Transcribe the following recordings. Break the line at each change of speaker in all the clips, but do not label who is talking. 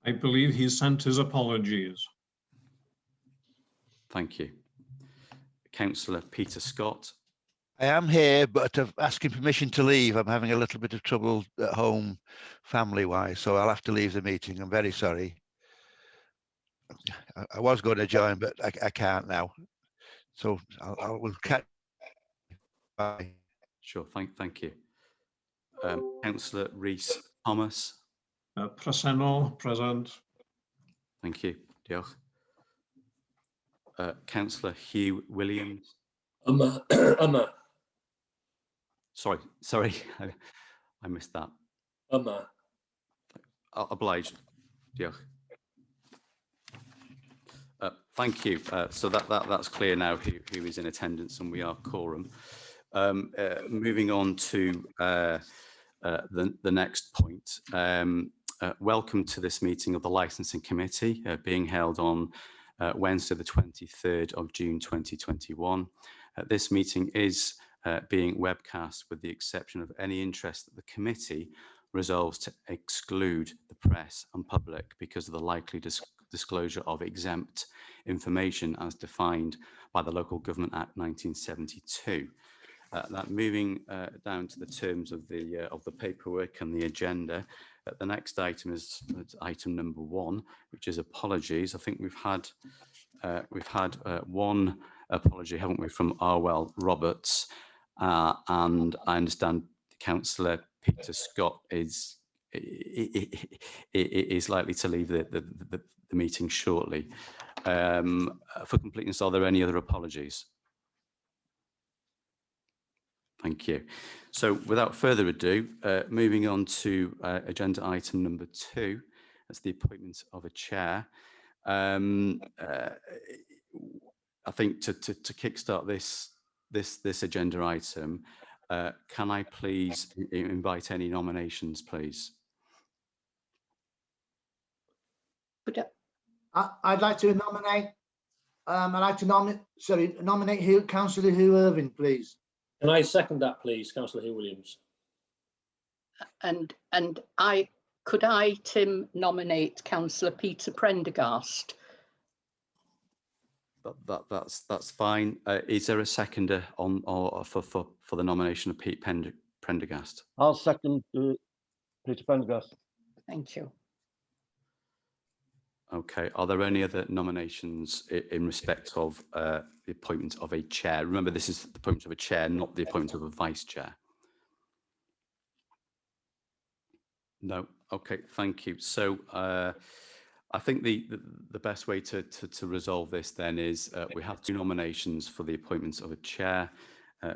I believe he sent his apologies.
Thank you. Councillor Peter Scott.
I am here, but I'm asking permission to leave. I'm having a little bit of trouble at home, family-wise, so I'll have to leave the meeting. I'm very sorry. I was going to join, but I can't now. So I will catch. Bye.
Sure, thank you. Councillor Rhys Thomas.
Presennol, present.
Thank you. Diolch. Councillor Hugh Williams. Sorry, I missed that. Obliged. Diolch. Thank you. So that's clear now who is in attendance, and we are quorum. Moving on to the next point. Welcome to this meeting of the Licensing Committee being held on Wednesday the 23rd of June 2021. This meeting is being webcast with the exception of any interest that the committee resolves to exclude the press and public because of the likely disclosure of exempt information as defined by the Local Government Act 1972. That moving down to the terms of the paperwork and the agenda. The next item is item number 1, which is apologies. I think we've had one apology, haven't we, from Arwell Roberts, and I understand Councillor Peter Scott is likely to leave the meeting shortly. For completeness, are there any other apologies? Thank you. So without further ado, moving on to agenda item number 2, that's the appointment of a chair. I think to kickstart this agenda item, can I please invite any nominations, please?
I'd like to nominate. Nominate Councillor Hugh Irving, please.
Can I second that, please, Councillor Hugh Williams?
And could I, Tim, nominate Councillor Peter Prendergast?
That's fine. Is there a seconder on or for the nomination of Pete Prendergast?
I'll second Peter Prendergast.
Thank you.
Okay. Are there any other nominations in respect of the appointment of a chair? Remember, this is the appointment of a chair, not the appointment of a vice chair. No. Okay. Thank you. So I think the best way to resolve this then is we have 2 nominations for the appointment of a chair.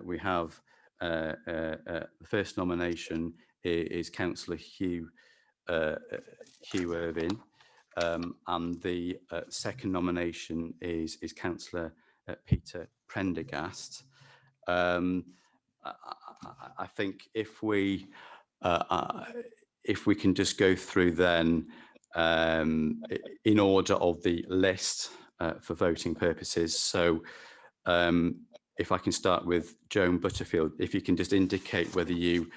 We have the first nomination is Councillor Hugh Irving. And the second nomination is Councillor Peter Prendergast. I think if we can just go through then in order of the list for voting purposes. So if I can start with Joan Butterfield, if you can just indicate whether you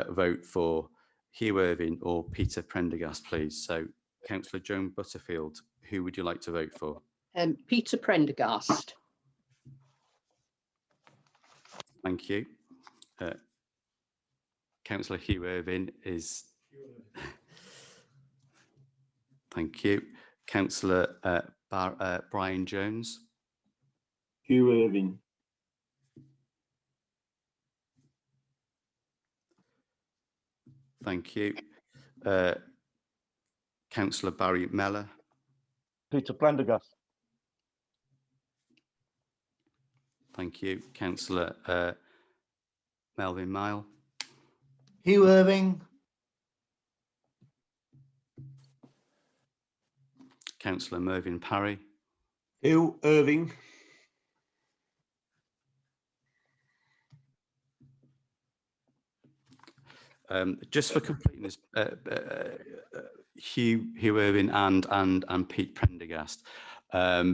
vote for Hugh Irving or Peter Prendergast, please. So Councillor Joan Butterfield, who would you like to vote for?
Peter Prendergast.
Thank you. Councillor Hugh Irving is... Thank you. Councillor Brian Jones.
Hugh Irving.
Thank you. Councillor Barry Mellor.
Peter Prendergast.
Thank you. Councillor Melvin Mile.
Hugh Irving.
Councillor Mervyn Parry.
Hugh Irving.
Just for completeness, Hugh Irving and Pete Prendergast,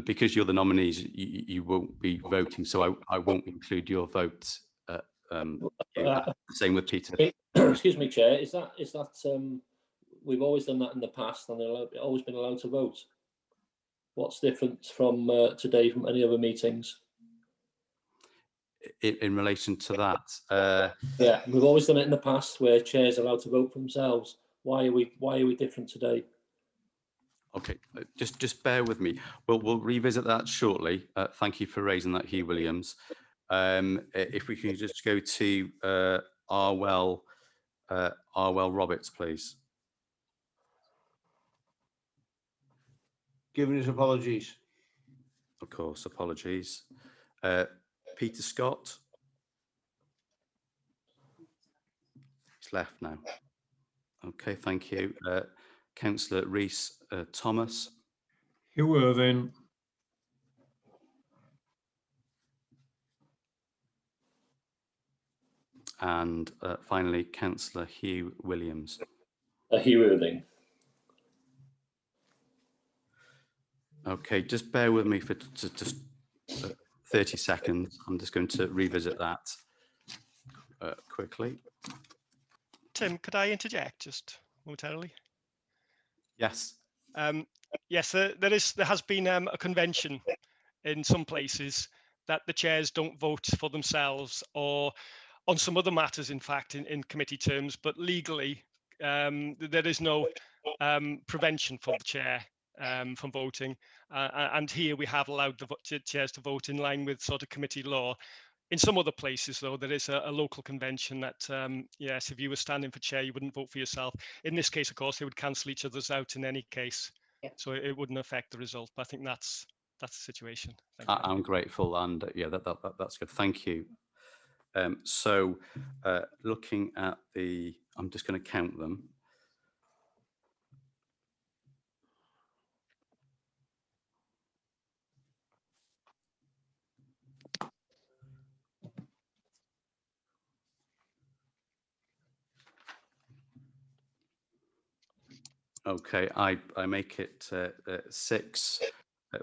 because you're the nominees, you won't be voting, so I won't include your vote. Same with Peter.
Excuse me, Chair. Is that we've always done that in the past, and they've always been allowed to vote. What's different from today from any other meetings?
In relation to that,
Yeah, we've always done it in the past where chairs are allowed to vote for themselves. Why are we different today?
okay, just bear with me. We'll revisit that shortly. Thank you for raising that, Hugh Williams. If we can just go to Arwell Roberts, please.
Giving his apologies.
Of course, apologies. Peter Scott. He's left now. Okay, thank you. Councillor Rhys Thomas.
Hugh Irving,
And finally, Councillor Hugh Williams.
Hugh Irving.
Okay, just bear with me for just 30 seconds. I'm just going to revisit that quickly.
Tim, could I interject just momentarily?
Yes.
Yes, there has been a convention in some places that the chairs don't vote for themselves, or on some other matters, in fact, in committee terms, but legally there is no prevention for the chair from voting. And here we have allowed the chairs to vote in line with sort of committee law. In some other places, though, there is a local convention that, yes, if you were standing for chair, you wouldn't vote for yourself. In this case, of course, they would cancel each other's out in any case.
Yeah.
So it wouldn't affect the result. But I think that's the situation. Thank you.
I'm grateful, and yeah, that's good. Thank you. So looking at I'm just going to count them. Okay, I make it 6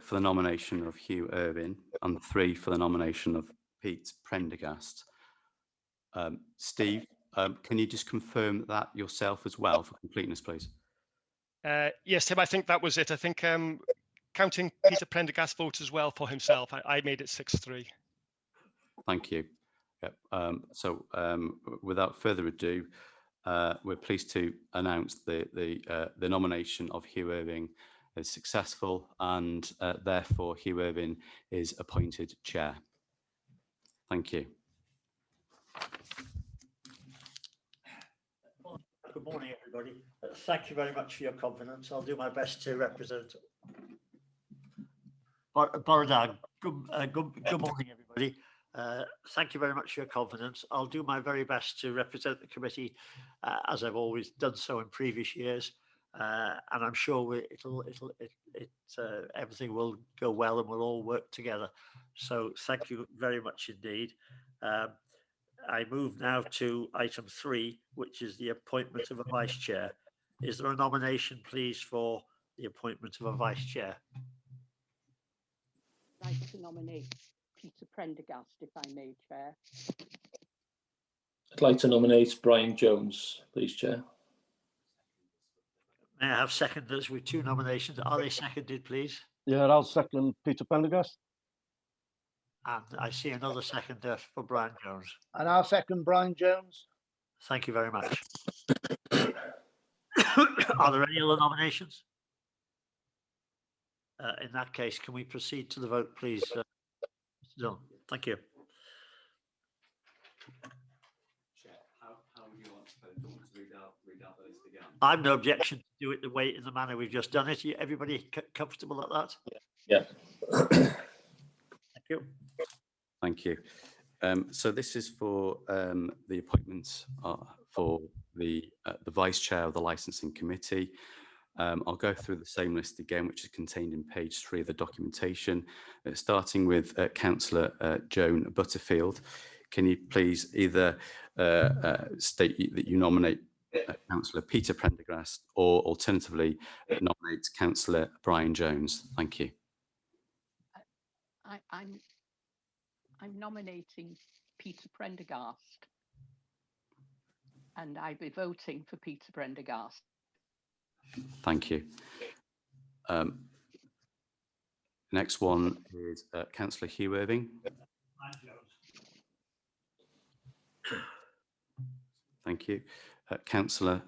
for the nomination of Hugh Irving and 3 for the nomination of Pete Prendergast. Steve, can you just confirm that yourself as well for completeness, please?
Yes, Tim, I think that was it. I think counting Peter Prendergast's vote as well for himself, I made it 6-3.
Thank you. Yep. So without further ado, we're pleased to announce the nomination of Hugh Irving is successful, and therefore Hugh Irving is appointed chair. Thank you.
Good morning, everybody. Thank you very much for your confidence. I'll do my best to represent Borodang. Good morning, everybody. Thank you very much for your confidence. I'll do my very best to represent the committee as I've always done so in previous years, and I'm sure everything will go well and we'll all work together. So thank you very much indeed. I move now to item 3, which is the appointment of a vice chair. Is there a nomination, please, for the appointment of a vice chair?
I'd like to nominate Peter Prendergast, if I may, Chair.
I'd like to nominate Brian Jones, please, Chair.
May I have seconders with 2 nominations? Are they seconded, please?
Yeah, I'll second Peter Prendergast.
And I see another seconder for Brian Jones.
And I'll second Brian Jones.
Thank you very much. Are there any other nominations? In that case, can we proceed to the vote, please? Mr. Dillon? Thank you.
How would you want to read out the list again?
I've no objection to do it in the manner we've just done it. Everybody comfortable at that?
Yeah.
Thank you.
Thank you. So this is for the appointments for the vice chair of the licensing committee. I'll go through the same list again, which is contained in page 3 of the documentation, starting with Councillor Joan Butterfield. Can you please either state that you nominate Councillor Peter Prendergast, or alternatively nominate Councillor Brian Jones? Thank you.
I'm nominating Peter Prendergast, and I'll be voting for Peter Prendergast.
Thank you. Next one is Councillor Hugh Irving. Thank you. Councillor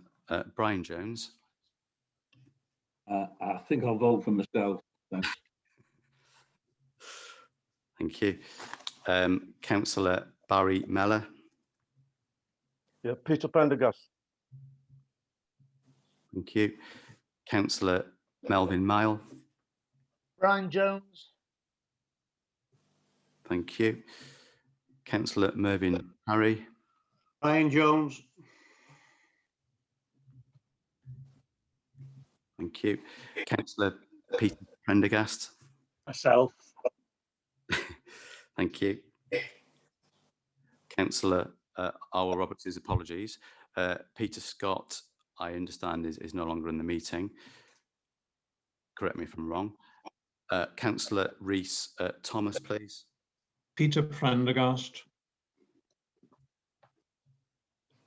Brian Jones.
I think I'll vote for myself. Thanks.
Thank you. Councillor Barry Mellor.
Yeah, Peter Prendergast.
Thank you. Councillor Melvin Mile.
Brian Jones.
Thank you. Councillor Mervyn Harry.
Brian Jones.
Thank you. Councillor Peter Prendergast.
Myself.
Thank you. Councillor Arwell Roberts' apologies. Peter Scott, I understand, is no longer in the meeting. Correct me if I'm wrong. Councillor Rees Thomas, please.
Peter Prendergast.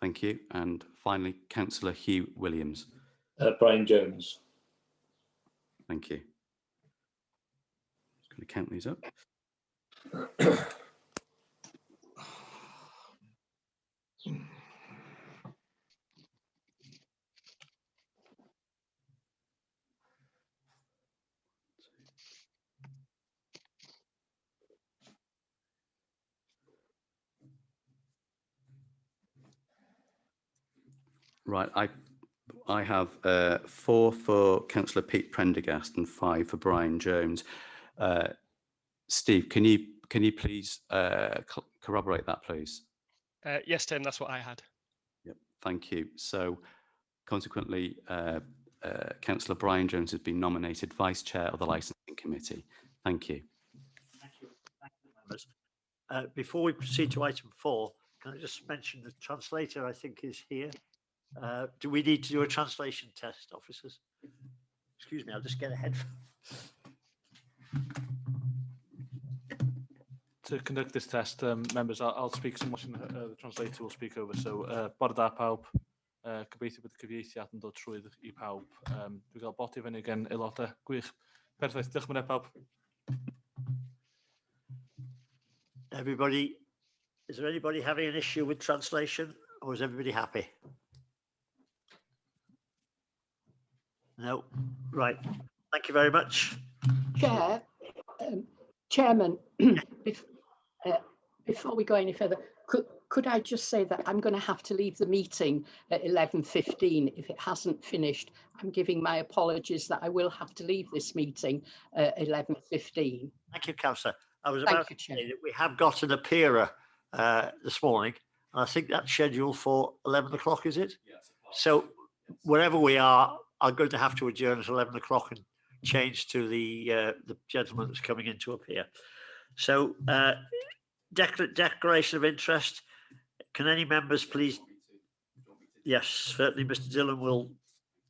Thank you. And finally, Councillor Hugh Williams.
Brian Jones.
Thank you. Just going to count these up. Right, I have 4 for Councillor Pete Prendergast and 5 for Brian Jones. Steve, can you please corroborate that, please?
Yes, Tim, that's what I had.
Yep, thank you. So, consequently, Councillor Brian Jones has been nominated Vice Chair of the Licensing Committee. Thank you.
Thank you. Thank you, members. Before we proceed to item 4, can I just mention the translator, I think, is here. Do we need to do a translation test, officers? Excuse me, I'll just get ahead.
To conduct this test, members, I'll speak somewhat and the translator will speak over. So, bore da pawb, gobeithio bod y cyfieithiad yn dod trwydd I pawb. Dwi'n cael bod I fyny gan aelodau. Gwych. Perffaith, diolch yn fawr pawb.
Everybody, is there anybody having an issue with translation, or is everybody happy? No. Right. Thank you very much.
Chair, Chairman, before we go any further, could I just say that I'm going to have to leave the meeting at 11:15 if it hasn't finished. I'm giving my apologies that I will have to leave this meeting at 11:15.
Thank you, Councillor. I was about to say that we have got an appearer this morning, and I think that's scheduled for 11 o'clock, is it? Yes. So wherever we are, I'm going to have to adjourn at 11 o'clock and change to the gentleman that's coming in to appear. So declaration of interest. Can any members please? Yes, certainly Mr. Dillon will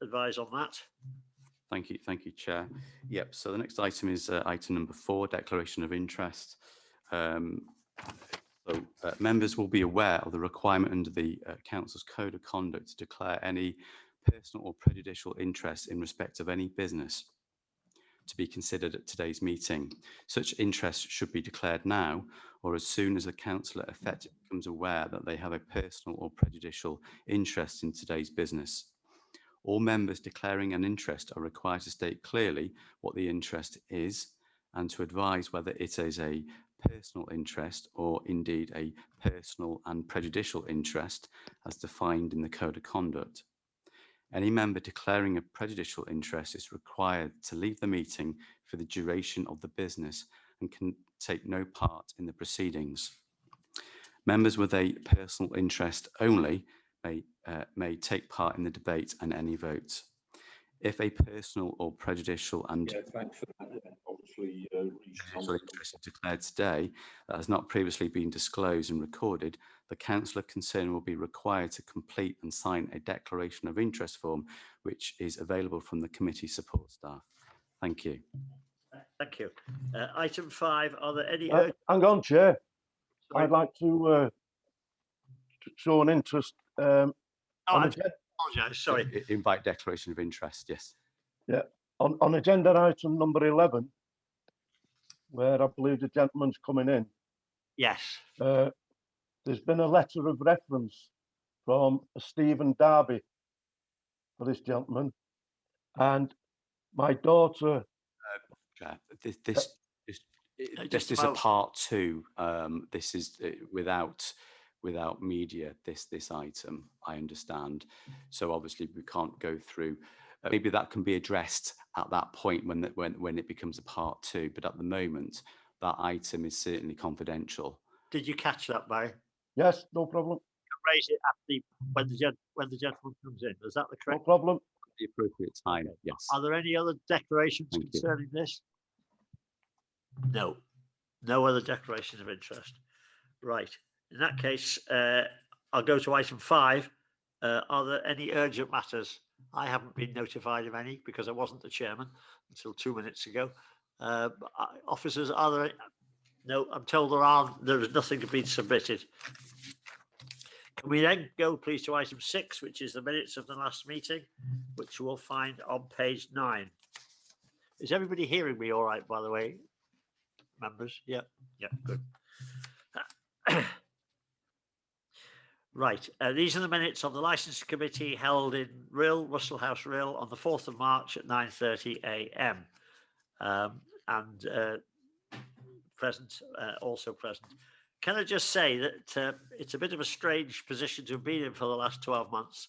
advise on that.
Thank you, Chair. Yep, so the next item is item number 4, declaration of interest. Members will be aware of the requirement under the Council's Code of Conduct to declare any personal or prejudicial interest in respect of any business to be considered at today's meeting. Such interest should be declared now or as soon as a councillor effectively becomes aware that they have a personal or prejudicial interest in today's business. All members declaring an interest are required to state clearly what the interest is and to advise whether it is a personal interest or indeed a personal and prejudicial interest as defined in the Code of Conduct. Any member declaring a prejudicial interest is required to leave the meeting for the duration of the business and can take no part in the proceedings. Members with a personal interest only may take part in the debate and any vote. If a personal or prejudicial and
Thanks for that. Obviously,
interest is declared today that has not previously been disclosed and recorded, the councillor concerned will be required to complete and sign a declaration of interest form, which is available from the committee support staff. Thank you.
Thank you. Item 5, are there any...
Hang on, Chair. Sorry. I'd like to show an interest. On
Apologise, sorry.
Invite declaration of interest, yes.
Yeah, on agenda item number 11, where I believe the gentleman's coming in,
Yes.
there's been a letter of reference from Stephen Darby for this gentleman, and my daughter.
This is a part two. This is without media. This item, I understand. So obviously we can't go through. Maybe that can be addressed at that point when it becomes a part two. But at the moment, that item is certainly confidential.
Did you catch that, Barry?
Yes, no problem.
Raise it at when the gentleman comes in. Is that the correct?
No problem.
The appropriate time. Yes.
Are there any other declarations concerning this? No. No other declarations of interest. Right. In that case, I'll go to item 5. Are there any urgent matters? I haven't been notified of any because I wasn't the chairman until 2 minutes ago. Officers, are there? No, I'm told there is nothing been submitted. Can we then go, please, to item 6, which is the minutes of the last meeting, which you will find on page 9. Is everybody hearing me all right, by the way, members? Yeah, good. Right, these are the minutes of the licensing committee held in Russell House, Rill, on the 4th of March at 9:30 a.m. Also present. Can I just say that it's a bit of a strange position to have been in for the last 12 months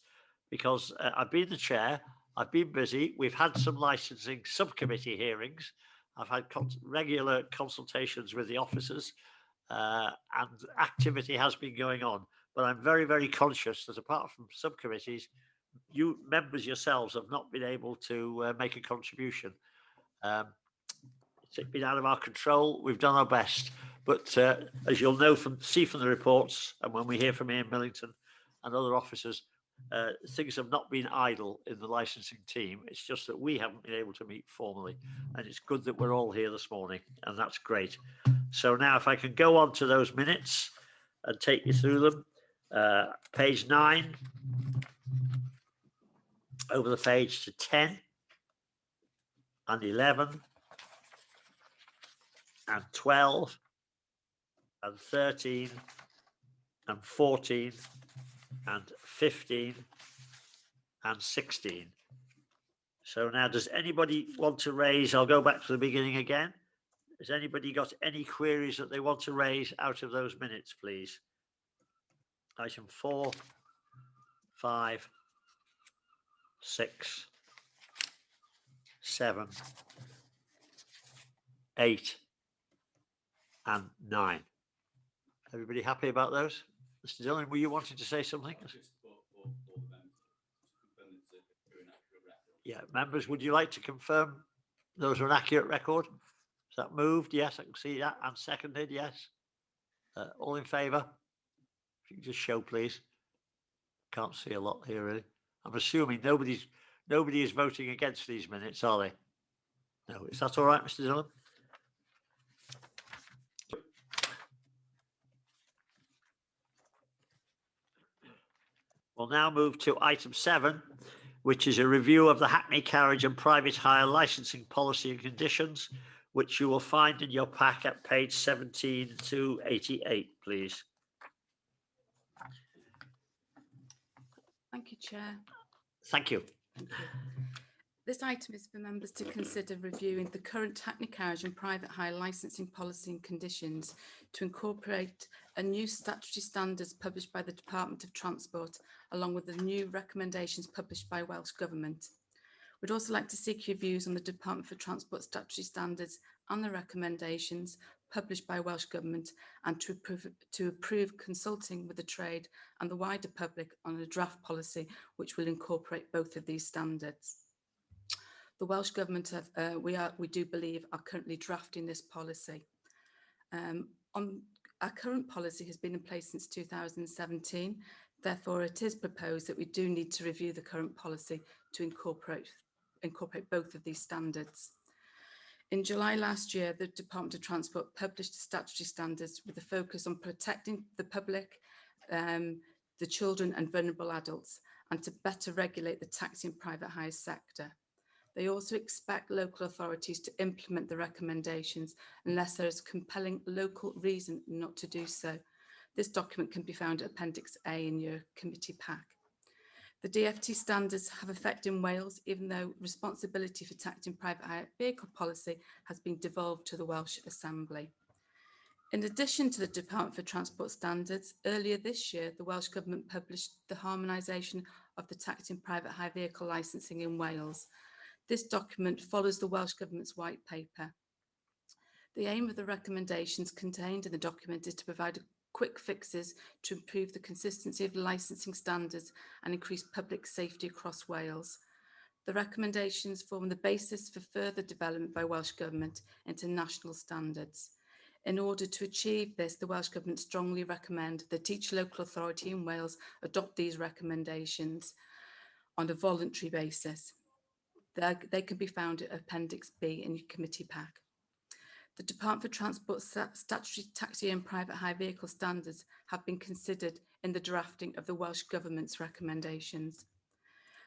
because I've been the chair, I've been busy, we've had some licensing subcommittee hearings, I've had regular consultations with the officers, and activity has been going on. But I'm very, very conscious that apart from subcommittees, you members yourselves have not been able to make a contribution. It's been out of our control. We've done our best. But as you'll know see from the reports, and when we hear from Ian Millington and other officers, things have not been idle in the licensing team. It's just that we haven't been able to meet formally. And it's good that we're all here this morning, and that's great. So now if I can go on to those minutes and take you through them. Page 9, over the page to 10 and 11 and 12 and 13 and 14 and 15 and 16. So now does anybody want to raise, I'll go back to the beginning again. Has anybody got any queries that they want to raise out of those minutes, please? Item 4, 5, 6, 7, 8, and 9. Everybody happy about those? Mr. Dillon, were you wanting to say something? Yeah, members, would you like to confirm those are an accurate record? Is that moved? Yes, I can see that. And seconded, yes. All in favour? If you can just show, please. Can't see a lot here, really. I'm assuming nobody is voting against these minutes, are they? No. Is that all right, Mr. Dillon? We'll now move to item 7, which is a review of the HACNI carriage and private hire licensing policy and conditions, which you will find in your pack at page 17 to 88, please.
Thank you, Chair.
Thank you.
Thank you. This item is for members to consider reviewing the current HACNI carriage and private hire licensing policy and conditions to incorporate a new statutory standards published by the Department of Transport, along with the new recommendations published by Welsh Government. We'd also like to seek your views on the Department for Transport statutory standards and the recommendations published by Welsh Government, and to approve consulting with the trade and the wider public on a draft policy which will incorporate both of these standards. The Welsh Government we do believe are currently drafting this policy. Our current policy has been in place since 2017. Therefore, it is proposed that we do need to review the current policy to incorporate both of these standards. In July last year, the Department of Transport published statutory standards with a focus on protecting the public, the children and vulnerable adults, and to better regulate the taxi and private hire sector. They also expect local authorities to implement the recommendations unless there is a compelling local reason not to do so. This document can be found at Appendix A in your committee pack. The DFT standards have effect in Wales, even though responsibility for taxi and private hire vehicle policy has been devolved to the Welsh Assembly. In addition to the Department for Transport standards, earlier this year, the Welsh Government published the harmonisation of the taxi and private hire vehicle licensing in Wales. This document follows the Welsh Government's white paper. The aim of the recommendations contained in the document is to provide quick fixes to improve the consistency of licensing standards and increase public safety across Wales. The recommendations form the basis for further development by Welsh Government into national standards. In order to achieve this, the Welsh Government strongly recommend that each local authority in Wales adopt these recommendations on a voluntary basis. They can be found at Appendix B in your committee pack. The Department for Transport statutory taxi and private hire vehicle standards have been considered in the drafting of the Welsh Government's recommendations.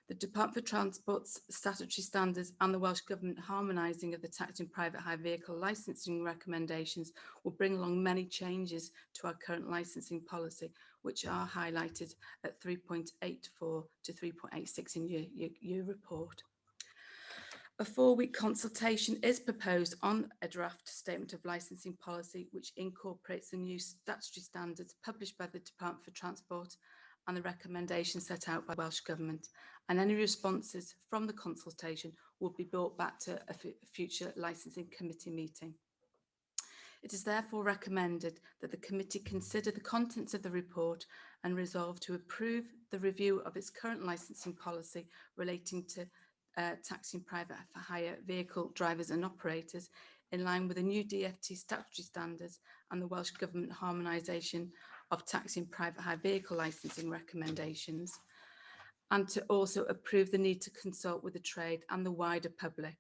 The Department for Transport's statutory standards and the Welsh Government harmonising of the taxi and private hire vehicle licensing recommendations will bring along many changes to our current licensing policy, which are highlighted at 3.84 to 3.86 in your report. A 4-week consultation is proposed on a draft statement of licensing policy, which incorporates the new statutory standards published by the Department for Transport and the recommendations set out by Welsh Government, and any responses from the consultation will be brought back to a future licensing committee meeting. It is therefore recommended that the committee consider the contents of the report and resolve to approve the review of its current licensing policy relating to taxi and private hire vehicle drivers and operators in line with the new DFT statutory standards and the Welsh Government harmonisation of taxi and private hire vehicle licensing recommendations, and to also approve the need to consult with the trade and the wider public,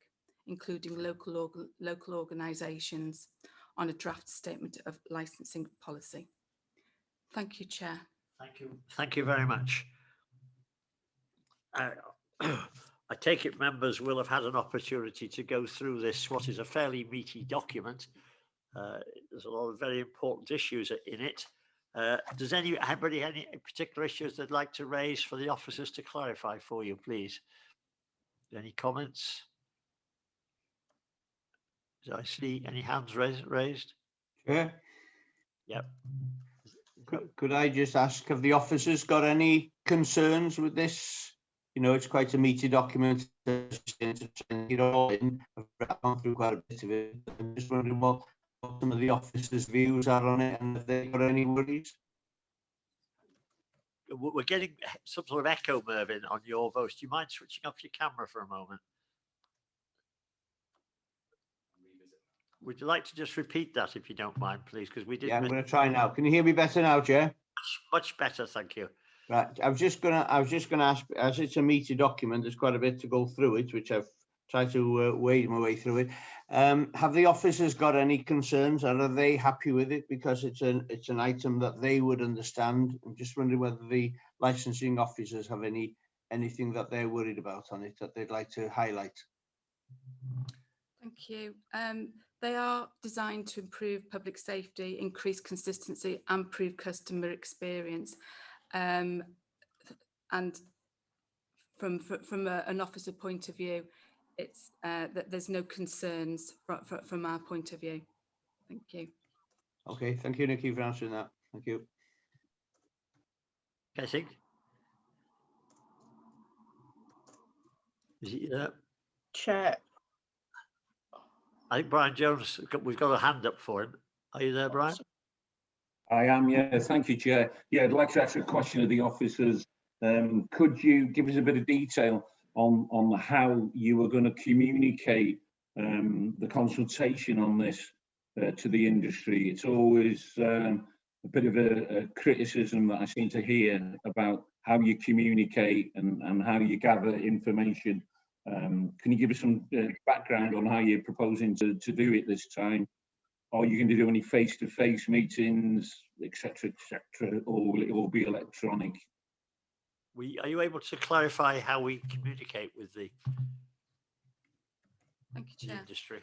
including local organisations, on a draft statement of licensing policy. Thank you, Chair.
Thank you very much. I take it members will have had an opportunity to go through this, what is a fairly meaty document. There's a lot of very important issues in it. Does anybody have any particular issues they'd like to raise for the officers to clarify for you, please? Any comments? Do I see any hands raised?
Chair,
Yep.
could I just ask, have the officers got any concerns with this? You know, it's quite a meaty document. It all in. I've gone through quite a bit of it. I'm just wondering what some of the officers' views are on it, and if they've got any worries.
We're getting some sort of echo, Mervyn, on your voice. Do you mind switching off your camera for a moment? Would you like to just repeat that, if you don't mind, please? Because we did.
Yeah, I'm going to try now. Can you hear me better now, Chair?
Much better, thank you.
Right. I was just going to ask, as it's a meaty document, there's quite a bit to go through it, which I've tried to wade my way through it. Have the officers got any concerns, or are they happy with it because it's an item that they would understand? I'm just wondering whether the licensing officers have anything that they're worried about on it that they'd like to highlight.
Thank you. They are designed to improve public safety, increase consistency and improve customer experience. And from an officer point of view, it's that there's no concerns from our point of view. Thank you.
Okay, thank you, Nikki, for answering that. Thank you.
I think. Is he there?
Chair.
I think Brian Jones, we've got a hand up for him. Are you there, Brian?
I am, yeah. Thank you, Chair. Yeah, I'd like to ask a question of the officers. Could you give us a bit of detail on how you are going to communicate the consultation on this to the industry? It's always a bit of a criticism that I seem to hear about how you communicate and how you gather information. Can you give us some background on how you're proposing to do it this time? Are you going to do any face-to-face meetings, etc., or will it all be electronic?
Are you able to clarify how we communicate with the
Thank you, Chair.
industry?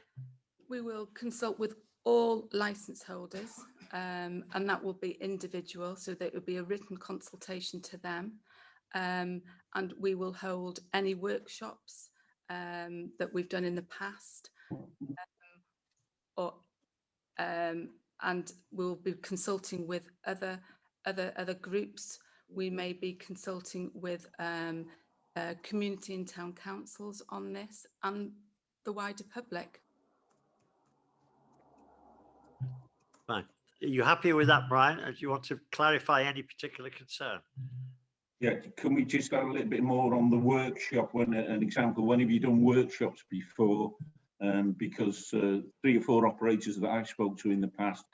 We will consult with all licence holders, and that will be individual, so that it will be a written consultation to them. And we will hold any workshops that we've done in the past, and we'll be consulting with other groups. We may be consulting with community and town councils on this and the wider public.
Fine. Are you happy with that, Brian? Or do you want to clarify any particular concern?
Yeah, can we just go a little bit more on the workshop? When an example, when have you done workshops before? Because 3 or 4 operators that I've spoke to in the past,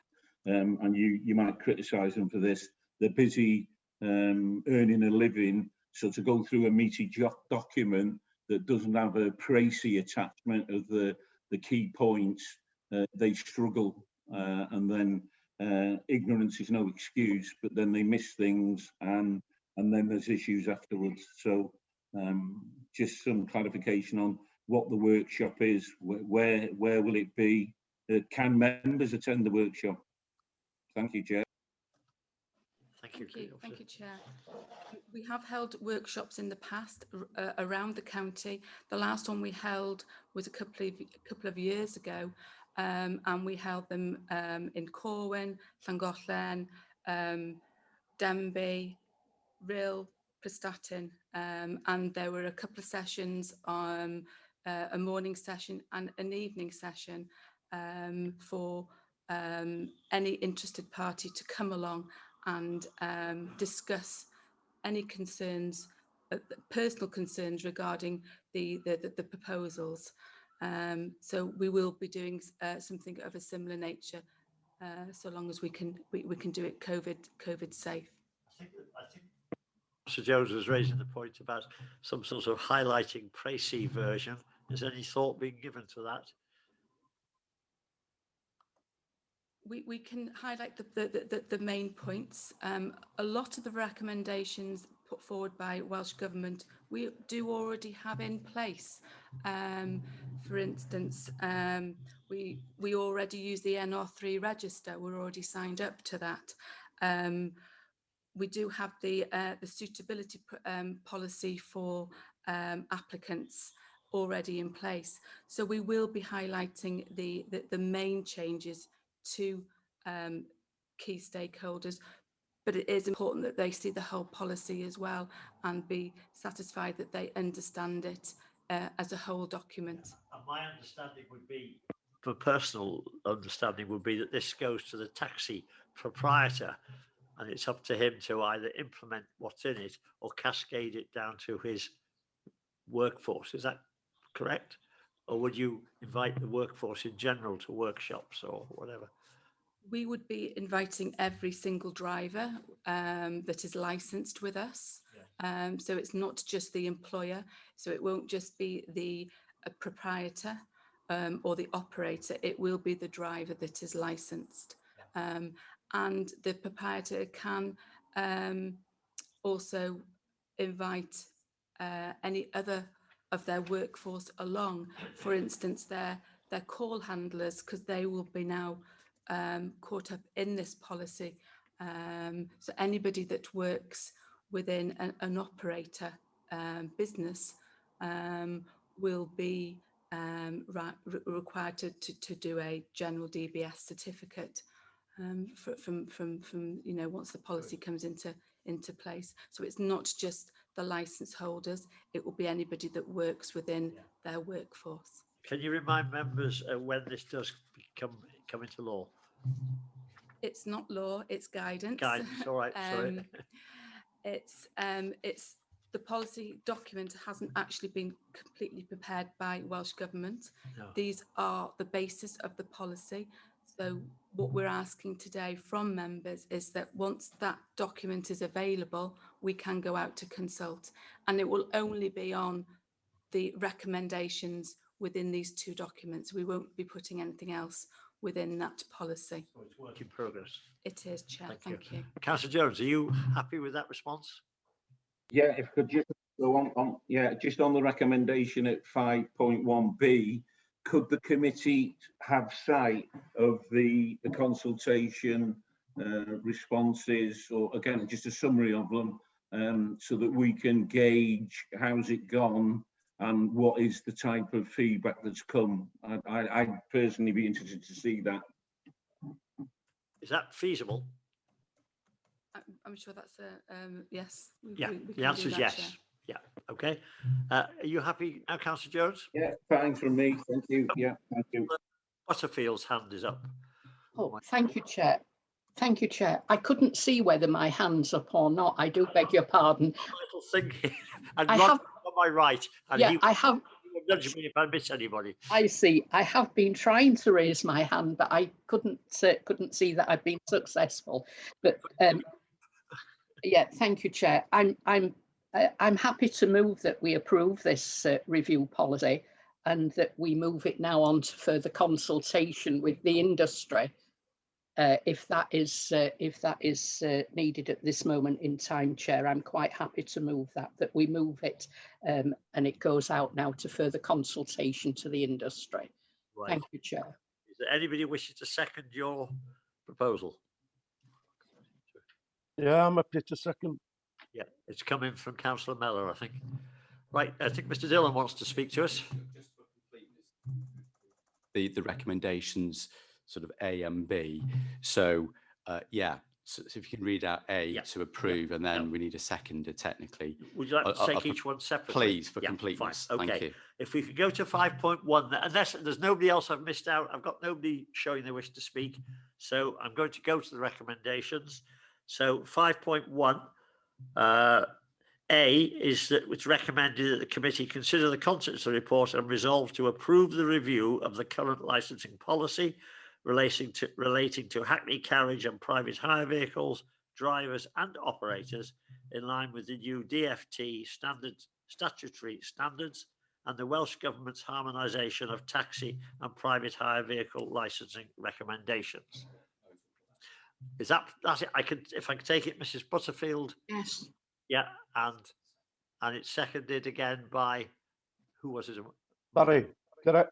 and you might criticise them for this, they're busy earning a living. So to go through a meaty document that doesn't have a précis attachment of the key points, they struggle, and then ignorance is no excuse, but then they miss things, and then there's issues afterwards. So just some clarification on what the workshop is, where will it be? Can members attend the workshop? Thank you, Chair.
Thank you, Chair. We have held workshops in the past around the county. The last one we held was a couple of years ago, and we held them in Corwin, Llangollen, Denbigh, Rhyl, Prestatyn, and there were a couple of sessions, a morning session and an evening session for any interested party to come along and discuss any concerns, personal concerns regarding the proposals. So we will be doing something of a similar nature, so long as we can do it COVID safe.
I think Sir Jones was raising the point about some sort of highlighting précis version. Has any thought been given to that?
We can highlight the main points. A lot of the recommendations put forward by Welsh Government we do already have in place. For instance, we already use the NR3 register. We're already signed up to that. We do have the suitability policy for applicants already in place. So we will be highlighting the main changes to key stakeholders, but it is important that they see the whole policy as well and be satisfied that they understand it as a whole document.
And my understanding would be, for personal understanding, would be that this goes to the taxi proprietor and it's up to him to either implement what's in it or cascade it down to his workforce. Is that correct? Or would you invite the workforce in general to workshops or whatever?
We would be inviting every single driver that is licensed with us. Yeah. So it's not just the employer. So it won't just be the proprietor or the operator. It will be the driver that is licensed. Yeah. And the proprietor can also invite any other of their workforce along. For instance, their call handlers, because they will be now caught up in this policy. So anybody that works within an operator business will be required to do a general DBS certificate from once the policy comes into place. So it's not just the license holders, it will be anybody that works within their workforce.
Can you remind members when this does come into law?
It's not law, it's guidance.
Guidance, all right, sorry.
It's the policy document hasn't actually been completely prepared by Welsh Government. No. These are the basis of the policy. So what we're asking today from members is that once that document is available, we can go out to consult, and it will only be on the recommendations within these 2 documents. We won't be putting anything else within that policy.
So it's work in progress.
It is, Chair. Thank you.
Councillor Jones, are you happy with that response?
Yeah, if I could just go on, just on the recommendation at 5.1b, could the committee have sight of the consultation responses, or again, just a summary of them, so that we can gauge how's it gone and what is the type of feedback that's come? I'd personally be interested to see that.
Is that feasible?
I'm sure that's a yes.
Yeah,
we
the
can
answer
do
is
that,
yes.
Chair.
Yeah, okay. Are you happy now, Councillor Jones?
Yeah, fine from me. Thank you. Yeah, thank you.
Butterfield's hand is up.
Oh, thank you, Chair. Thank you, Chair. I couldn't see whether my hand's up or not. I do beg your pardon.
A little thing here, and
I
Ron
have,
on my right, and
yeah,
he
I have.
will nudge me if I miss anybody.
I see. I have been trying to raise my hand, but I couldn't see that I've been successful. But yeah, thank you, Chair. I'm happy to move that we approve this review policy, and that we move it now on to further consultation with the industry, if that is needed at this moment in time, Chair. I'm quite happy to move that we move it, and it goes out now to further consultation to the industry.
Right.
Thank you, Chair.
Is there anybody wishing to second your proposal?
Yeah, I'm happy to second.
Yeah, it's coming from Councillor Mellor, I think. Right, I think Mr. Dillon wants to speak to us.
The recommendations sort of A and B. So yeah, so if you can read out A to approve, and then we need a seconder technically.
Would you like to take each one separately?
Please, for completeness.
Fine. Okay.
Thank you.
If we could go to 5.1, unless there's nobody else I've missed out, I've got nobody showing they wish to speak. So I'm going to go to the recommendations. So 5.1, A is that it's recommended that the committee consider the contents of the report and resolve to approve the review of the current licensing policy relating to HACNI carriage and private hire vehicles, drivers and operators in line with the new DFT statutory standards and the Welsh Government's harmonisation of taxi and private hire vehicle licensing recommendations. Is that's it? If I can take it, Mrs. Butterfield.
Yes.
Yeah, and it's seconded again by, who was it?
Barry, correct?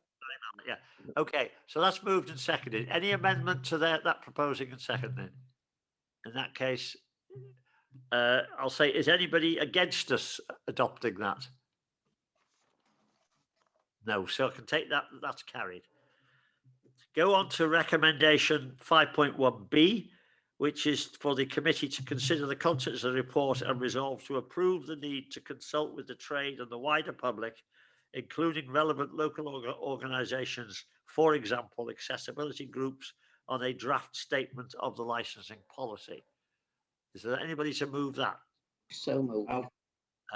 Yeah. Okay, so that's moved and seconded. Any amendment to that proposing and seconding? In that case, I'll say, is anybody against us adopting that? No, so I can take that. That's carried. Go on to recommendation 5.1b, which is for the committee to consider the contents of the report and resolve to approve the need to consult with the trade and the wider public, including relevant local organisations, for example, accessibility groups, on a draft statement of the licensing policy. Is there anybody to move that?
So moved.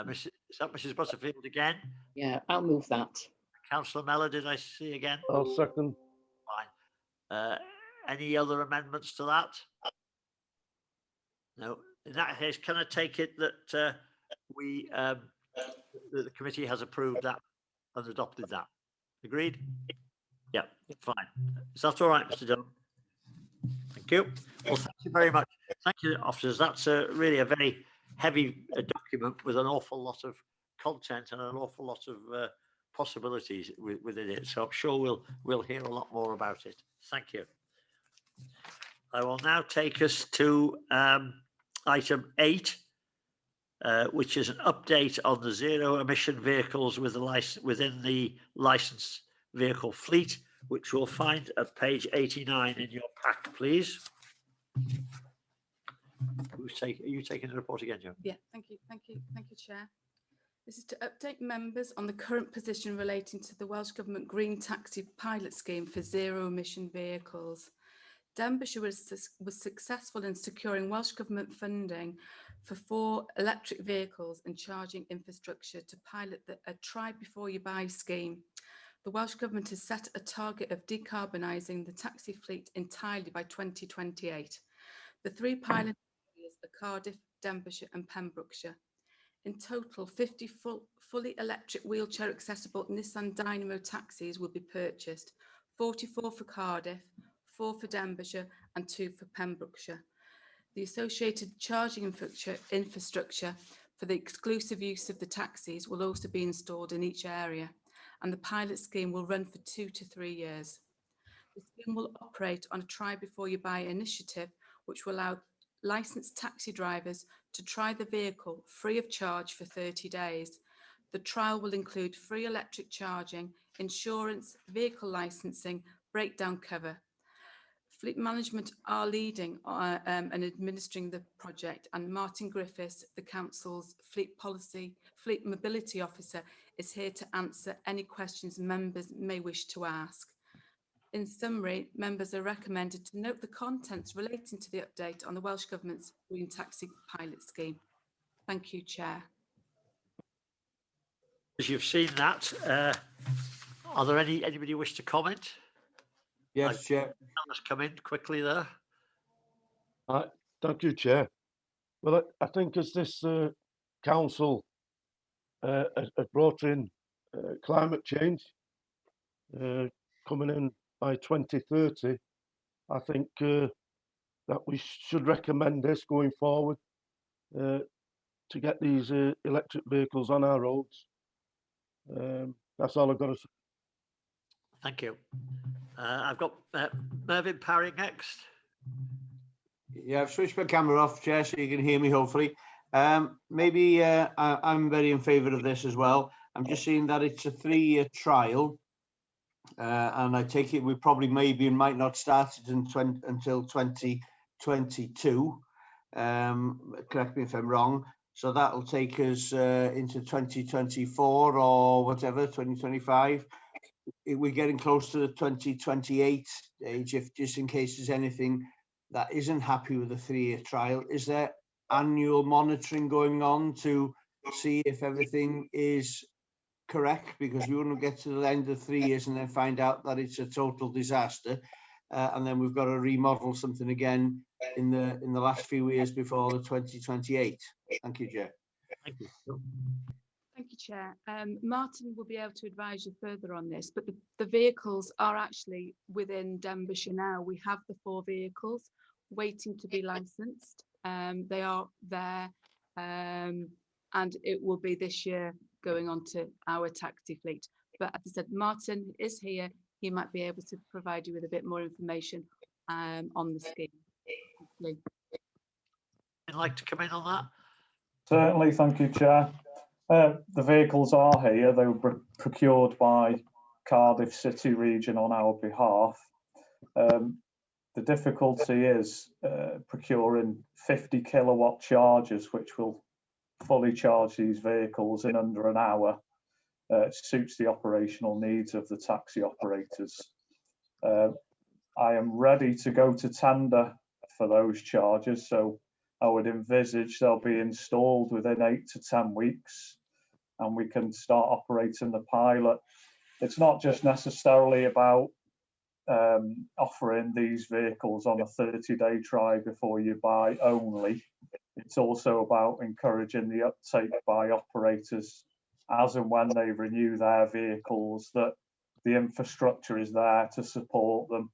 Is that Mrs. Butterfield again?
Yeah, I'll move that.
Councillor Mellor, did I see again?
I'll second.
Fine. Any other amendments to that? No. In that case, can I take it that that the committee has approved that and adopted that? Agreed? Yeah, fine. Is that all right, Mr. Dillon? Thank you. Well, thank you very much. Thank you, officers. That's really a very heavy document with an awful lot of content and an awful lot of possibilities within it. So I'm sure we'll hear a lot more about it. Thank you. I will now take us to item 8, which is an update on the zero emission vehicles with the within the licensed vehicle fleet, which you'll find at page 89 in your pack, please. Are you taking the report again, Joe?
Yeah, thank you, Chair. This is to update members on the current position relating to the Welsh Government Green Taxi pilot scheme for zero emission vehicles. Denbighshire was successful in securing Welsh Government funding for 4 electric vehicles and charging infrastructure to pilot a try before you buy scheme. The Welsh Government has set a target of decarbonising the taxi fleet entirely by 2028. The 3 pilot areas are Cardiff, Denbighshire and Pembrokeshire. In total, 50 fully electric wheelchair accessible Nissan Dynamo taxis will be purchased, 44 for Cardiff, 4 for Denbighshire and 2 for Pembrokeshire. The associated charging infrastructure for the exclusive use of the taxis will also be installed in each area, and the pilot scheme will run for 2 to 3 years. The scheme will operate on a try before you buy initiative, which will allow licensed taxi drivers to try the vehicle free of charge for 30 days. The trial will include free electric charging, insurance, vehicle licensing, breakdown cover. Fleet Management are leading and administering the project, and Martin Griffiths, the Council's Fleet Mobility Officer, is here to answer any questions members may wish to ask. In summary, members are recommended to note the contents relating to the update on the Welsh Government's Green Taxi Pilot Scheme. Thank you, Chair.
As you've seen that, are there anybody wish to comment?
Yes, Chair.
Let's come in quickly there.
Thank you, Chair. Well, I think as this council has brought in climate change coming in by 2030, I think that we should recommend this going forward to get these electric vehicles on our roads. That's all I've got to say.
Thank you. I've got Mervyn Parry next.
Yeah, I've switched my camera off, Chair, so you can hear me, hopefully. Maybe I'm very in favour of this as well. I'm just seeing that it's a 3-year trial. And I take it we probably might not start it until 2022. Correct me if I'm wrong. So that'll take us into 2024 or whatever, 2025. We're getting close to the 2028 age. If just in case there's anything that isn't happy with the 3-year trial, is there annual monitoring going on to see if everything is correct? Because we wouldn't get to the end of 3 years and then find out that it's a total disaster, and then we've got to remodel something again in the last few years before the 2028. Thank you, Chair.
Thank you.
Thank you, Chair. Martin will be able to advise you further on this, but the vehicles are actually within Denbighshire now. We have the 4 vehicles waiting to be licensed. They are there, and it will be this year going on to our taxi fleet. But as I said, Martin is here. He might be able to provide you with a bit more information on the scheme. Would
you like to come in on that?
Certainly, thank you, Chair. The vehicles are here. They were procured by Cardiff City Region on our behalf. The difficulty is procuring 50 kilowatt chargers, which will fully charge these vehicles in under an hour. It suits the operational needs of the taxi operators. I am ready to go to tender for those chargers, so I would envisage they'll be installed within 8 to 10 weeks, and we can start operating the pilot. It's not just necessarily about offering these vehicles on a 30-day try before you buy only. It's also about encouraging the uptake by operators as and when they renew their vehicles, that the infrastructure is there to support them.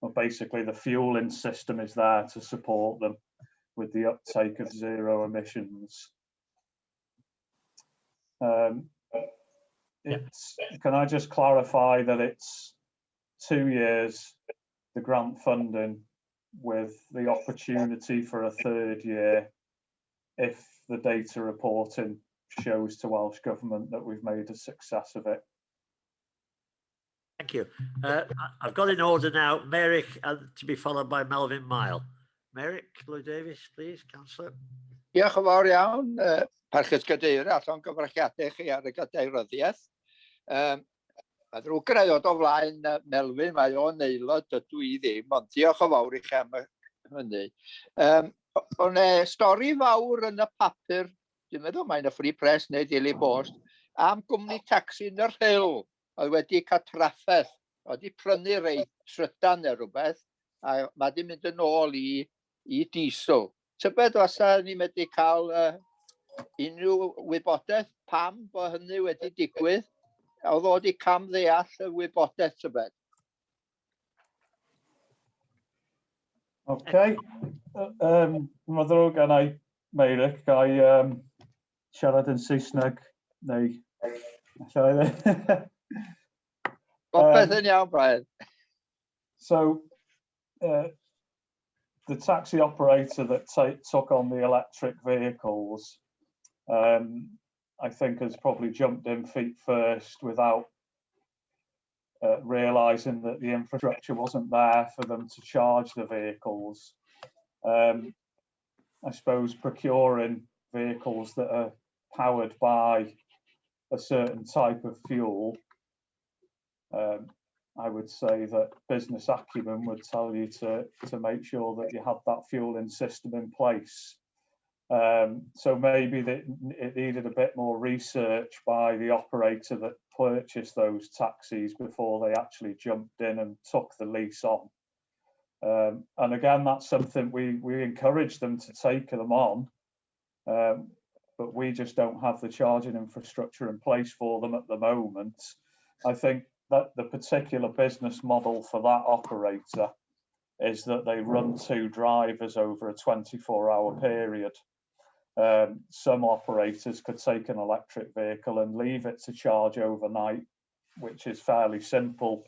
Well, basically, the fueling system is there to support them with the uptake of zero emissions. Can I just clarify that it's 2 years, the grant funding, with the opportunity for a 3rd year if the data reporting shows to Welsh Government that we've made a success of it.
Thank you. I've got in order now Merrick, to be followed by Melvyn Mile. Merrick Lloyd-Davies, please, Councillor.
Diolch yn fawr iawn, parchus gadeirydd a llongyfarchiadau chi ar y gadeiryddiaeth. Mae ddrwg gyda ddod o flaen Melvyn, mae o'n aelod, dydw i ddim, ond diolch yn fawr i chi am hynny. O'n stori fawr yn y papur, dwi'n meddwl mae'n y Free Press neu Daily Post, am gwmni tacsi yn yr Rhyl, oedd wedi cael trafferth, oedd wedi prynu rei trydan neu rhywbeth, a mae wedi mynd yn ôl i diesel. Tybed os ni wedi cael unrhyw wybodaeth pam bod hynny wedi digwydd, a oedd wedi cam ddeall y wybodaeth, tybed?
Okay, mae'n ddrwg gan Meirik, siarad yn Saesneg neu
Popeth yn iawn, Brian.
So the taxi operator that took on the electric vehicles, I think has probably jumped in feet first without realising that the infrastructure wasn't there for them to charge the vehicles. I suppose procuring vehicles that are powered by a certain type of fuel, I would say that business acumen would tell you to make sure that you have that fueling system in place. So maybe that it needed a bit more research by the operator that purchased those taxis before they actually jumped in and took the lease on. And again, that's something we encourage them to take them on, but we just don't have the charging infrastructure in place for them at the moment. I think that the particular business model for that operator is that they run 2 drivers over a 24-hour period. Some operators could take an electric vehicle and leave it to charge overnight, which is fairly simple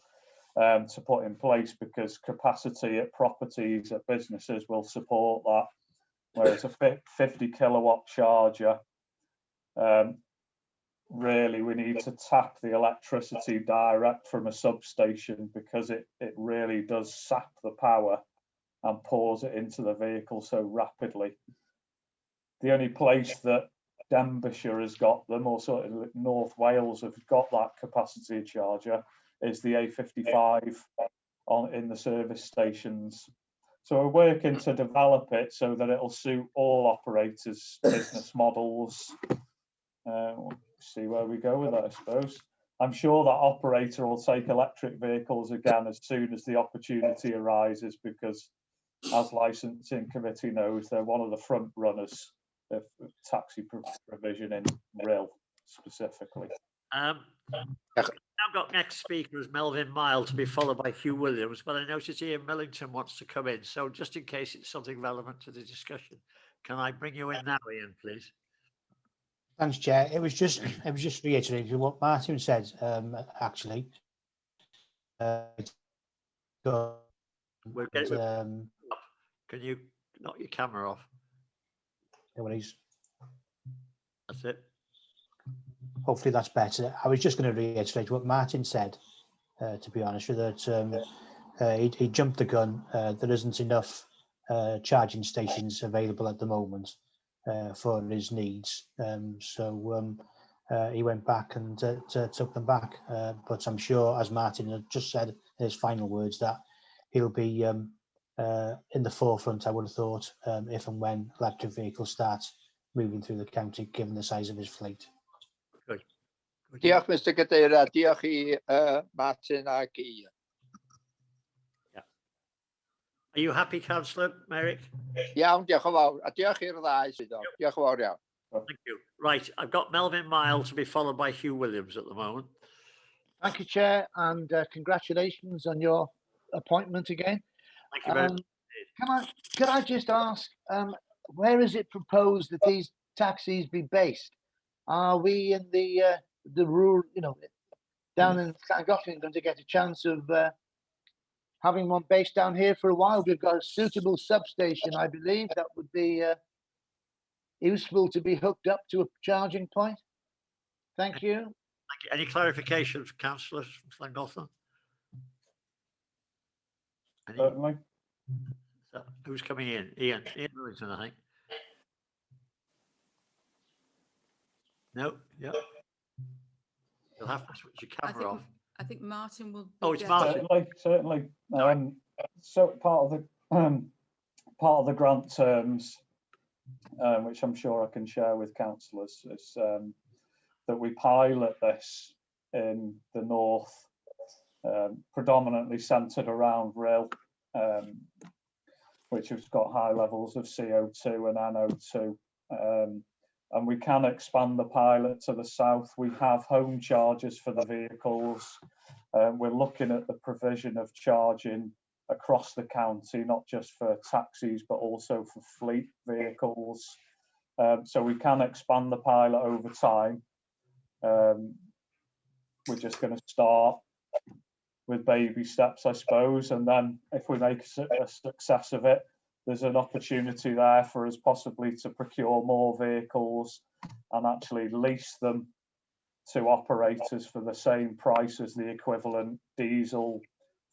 to put in place because capacity at properties, at businesses will support that. Whereas a 50 kilowatt charger, really we need to tap the electricity direct from a substation because it really does sap the power and pours it into the vehicle so rapidly. The only place that Denbighshire has got them, or sort of North Wales have got that capacity charger, is the A55 in the service stations. So we're working to develop it so that it'll suit all operators' business models. We'll see where we go with that, I suppose. I'm sure that operator will take electric vehicles again as soon as the opportunity arises because, as licensing committee knows, they're one of the front runners of taxi provision in RIL specifically.
I've got next speaker as Melvin Mile to be followed by Hugh Williams, but I notice Ian Millington wants to come in. So just in case it's something relevant to the discussion, can I bring you in now, Ian, please?
Thanks, Chair. It was just reiterating what Martin said. Actually,
We're getting, can you knock your camera off?
No worries.
That's it.
Hopefully that's better. I was just going to reiterate what Martin said. To be honest with you, that he jumped the gun. There isn't enough charging stations available at the moment for his needs. So he went back and took them back. But I'm sure, as Martin had just said in his final words, that he'll be in the forefront, I would have thought, if and when electric vehicles start moving through the county, given the size of his fleet.
Good.
Diolch, Mr Cadeirydd. Diolch I Martin ac Ian.
Yeah. Are you happy, Councillor Merrick?
Iawn, diolch yn fawr. A diolch i'r ddau sydd o. Diolch yn fawr iawn.
Thank you. Right, I've got Melvin Mile to be followed by Hugh Williams at the moment.
Thank you, Chair, and congratulations on your appointment again.
Thank you very much.
Could I just ask, where is it proposed that these taxis be based? Are we in the rural, down in Llangollen, going to get a chance of having one based down here for a while? We've got a suitable substation, I believe, that would be useful to be hooked up to a charging point. Thank you.
Thank you. Any clarification for Councillor Llangollen?
Certainly.
So, who's coming in? Ian Millington, I think. No, yeah. You'll have to switch your camera off.
I think Martin will.
Oh, it's Martin.
Certainly. So part of the grant terms, which I'm sure I can share with councillors, is that we pilot this in the north, predominantly centred around RHIL, which has got high levels of CO2 and NO2. And we can expand the pilot to the south. We have home chargers for the vehicles. We're looking at the provision of charging across the county, not just for taxis, but also for fleet vehicles. So we can expand the pilot over time. We're just going to start with baby steps, I suppose, and then if we make a success of it, there's an opportunity there for us possibly to procure more vehicles and actually lease them to operators for the same price as the equivalent diesel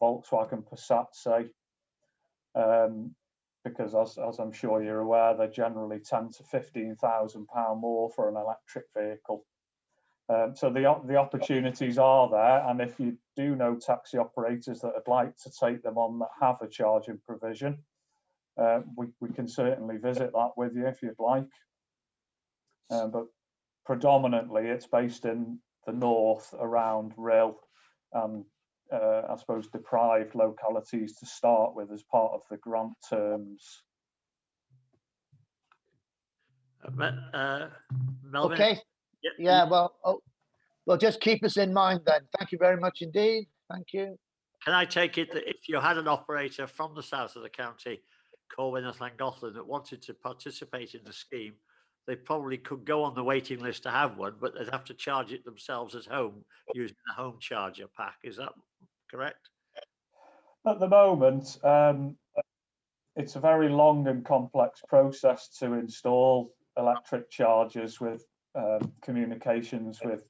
Volkswagen Passat, say. Because as I'm sure you're aware, they're generally £10,000 to £15,000 more for an electric vehicle. So the opportunities are there, and if you do know taxi operators that would like to take them on that have a charging provision, we can certainly visit that with you if you'd like. But predominantly it's based in the north around Rill and I suppose deprived localities to start with as part of the grant terms.
Melvin?
Okay. Yeah, well, just keep us in mind then. Thank you very much indeed. Thank you.
Can I take it that if you had an operator from the south of the county, Corwin and Llangollen, that wanted to participate in the scheme, they probably could go on the waiting list to have one, but they'd have to charge it themselves at home using the home charger pack. Is that correct?
At the moment, it's a very long and complex process to install electric chargers with communications with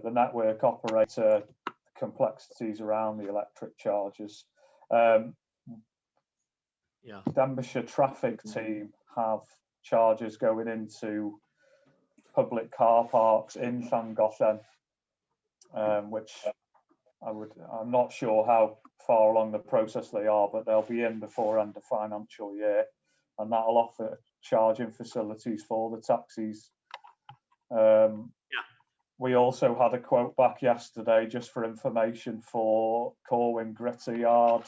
the network operator, complexities around the electric chargers. Denbighshire traffic team have chargers going into public car parks in Llangollen, which I'm not sure how far along the process they are, but they'll be in before end of financial year, and that'll offer charging facilities for the taxis. We also had a quote back yesterday just for information for Corwin Gritty Yard,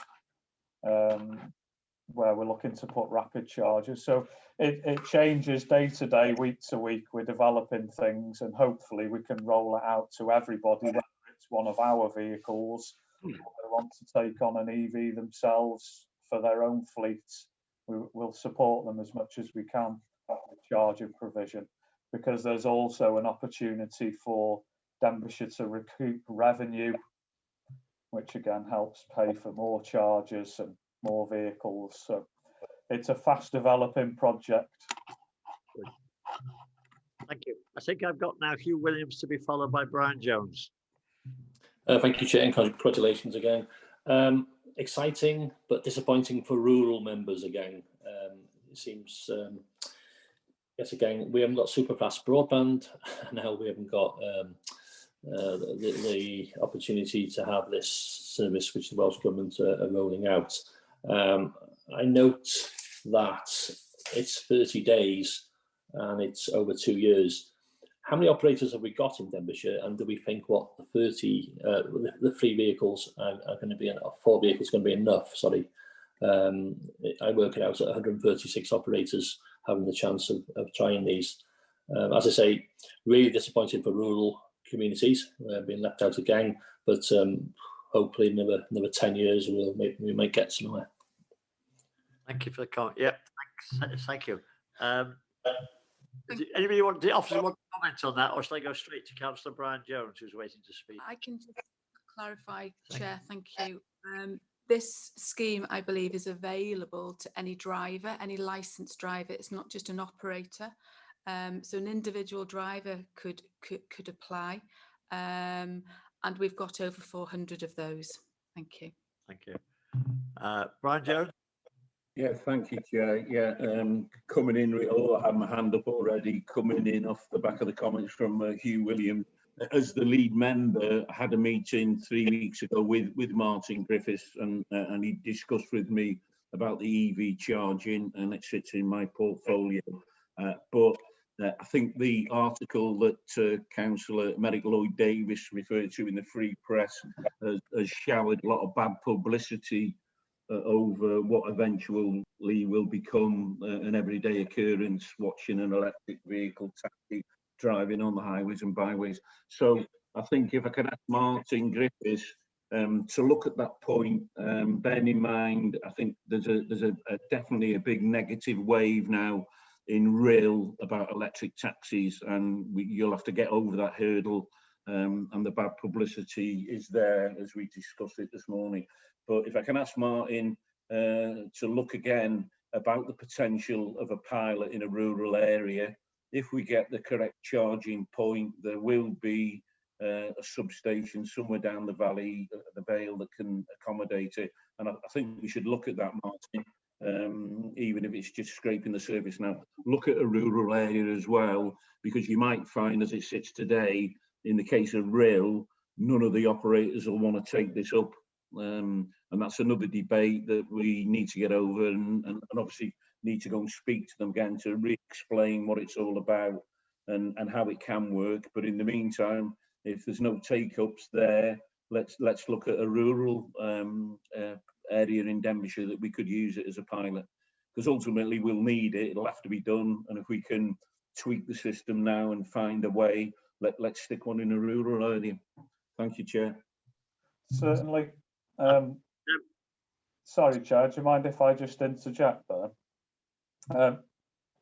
where we're looking to put rapid chargers. So it changes day to day, week to week. We're developing things, and hopefully we can roll it out to everybody, whether it's one of our vehicles or they want to take on an EV themselves for their own fleets. We'll support them as much as we can with charging provision, because there's also an opportunity for Denbighshire to recoup revenue, which again helps pay for more chargers and more vehicles. So it's a fast developing project.
Thank you. I think I've got now Hugh Williams to be followed by Brian Jones.
Thank you, Chair, and congratulations again. Exciting but disappointing for rural members again. It seems, yes, again, we haven't got super fast broadband. Now we haven't got the opportunity to have this service which the Welsh Government are rolling out. I note that it's 30 days and it's over 2 years. How many operators have we got in Denbighshire, and do we think what the 3 vehicles are going to be enough? 4 vehicles going to be enough? Sorry, I work it out at 136 operators having the chance of trying these. As I say, really disappointed for rural communities being left out again, but hopefully another 10 years we might get somewhere.
Thank you for the comment. Yeah, thanks. Thank you. Anybody want the officer want to comment on that, or shall I go straight to Councillor Brian Jones, who's waiting to speak?
I can just clarify, Chair. Thank you. This scheme, I believe, is available to any driver, any licensed driver. It's not just an operator. So an individual driver could apply, and we've got over 400 of those. Thank you.
Thank you. Brian Jones.
Yeah, thank you, Chair. Yeah, coming in, I have my hand up already, coming in off the back of the comments from Hugh Williams. As the lead member, I had a meeting 3 weeks ago with Martin Griffiths, and he discussed with me about the EV charging, and it sits in my portfolio. But I think the article that Councillor Merrick Lloyd-Davis referred to in the Free Press has showered a lot of bad publicity over what eventually will become an everyday occurrence, watching an electric vehicle taxi driving on the highways and byways. So I think if I could ask Martin Griffiths to look at that point, bearing in mind, I think there's definitely a big negative wave now in real about electric taxis, and you'll have to get over that hurdle. And the bad publicity is there, as we discussed it this morning. But if I can ask Martin to look again about the potential of a pilot in a rural area. If we get the correct charging point, there will be a substation somewhere down the valley, the Vale, that can accommodate it. And I think we should look at that, Martin, even if it's just scraping the surface now. Look at a rural area as well, because you might find, as it sits today, in the case of rail, none of the operators will want to take this up. And that's another debate that we need to get over, and obviously need to go and speak to them again to re-explain what it's all about and how it can work. But in the meantime, if there's no take-ups there, let's look at a rural area in Denbighshire that we could use it as a pilot, because ultimately we'll need it. It'll have to be done, and if we can tweak the system now and find a way, let's stick one in a rural area. Thank you, Chair.
Certainly. Sorry, Chair, do you mind if I just interject there?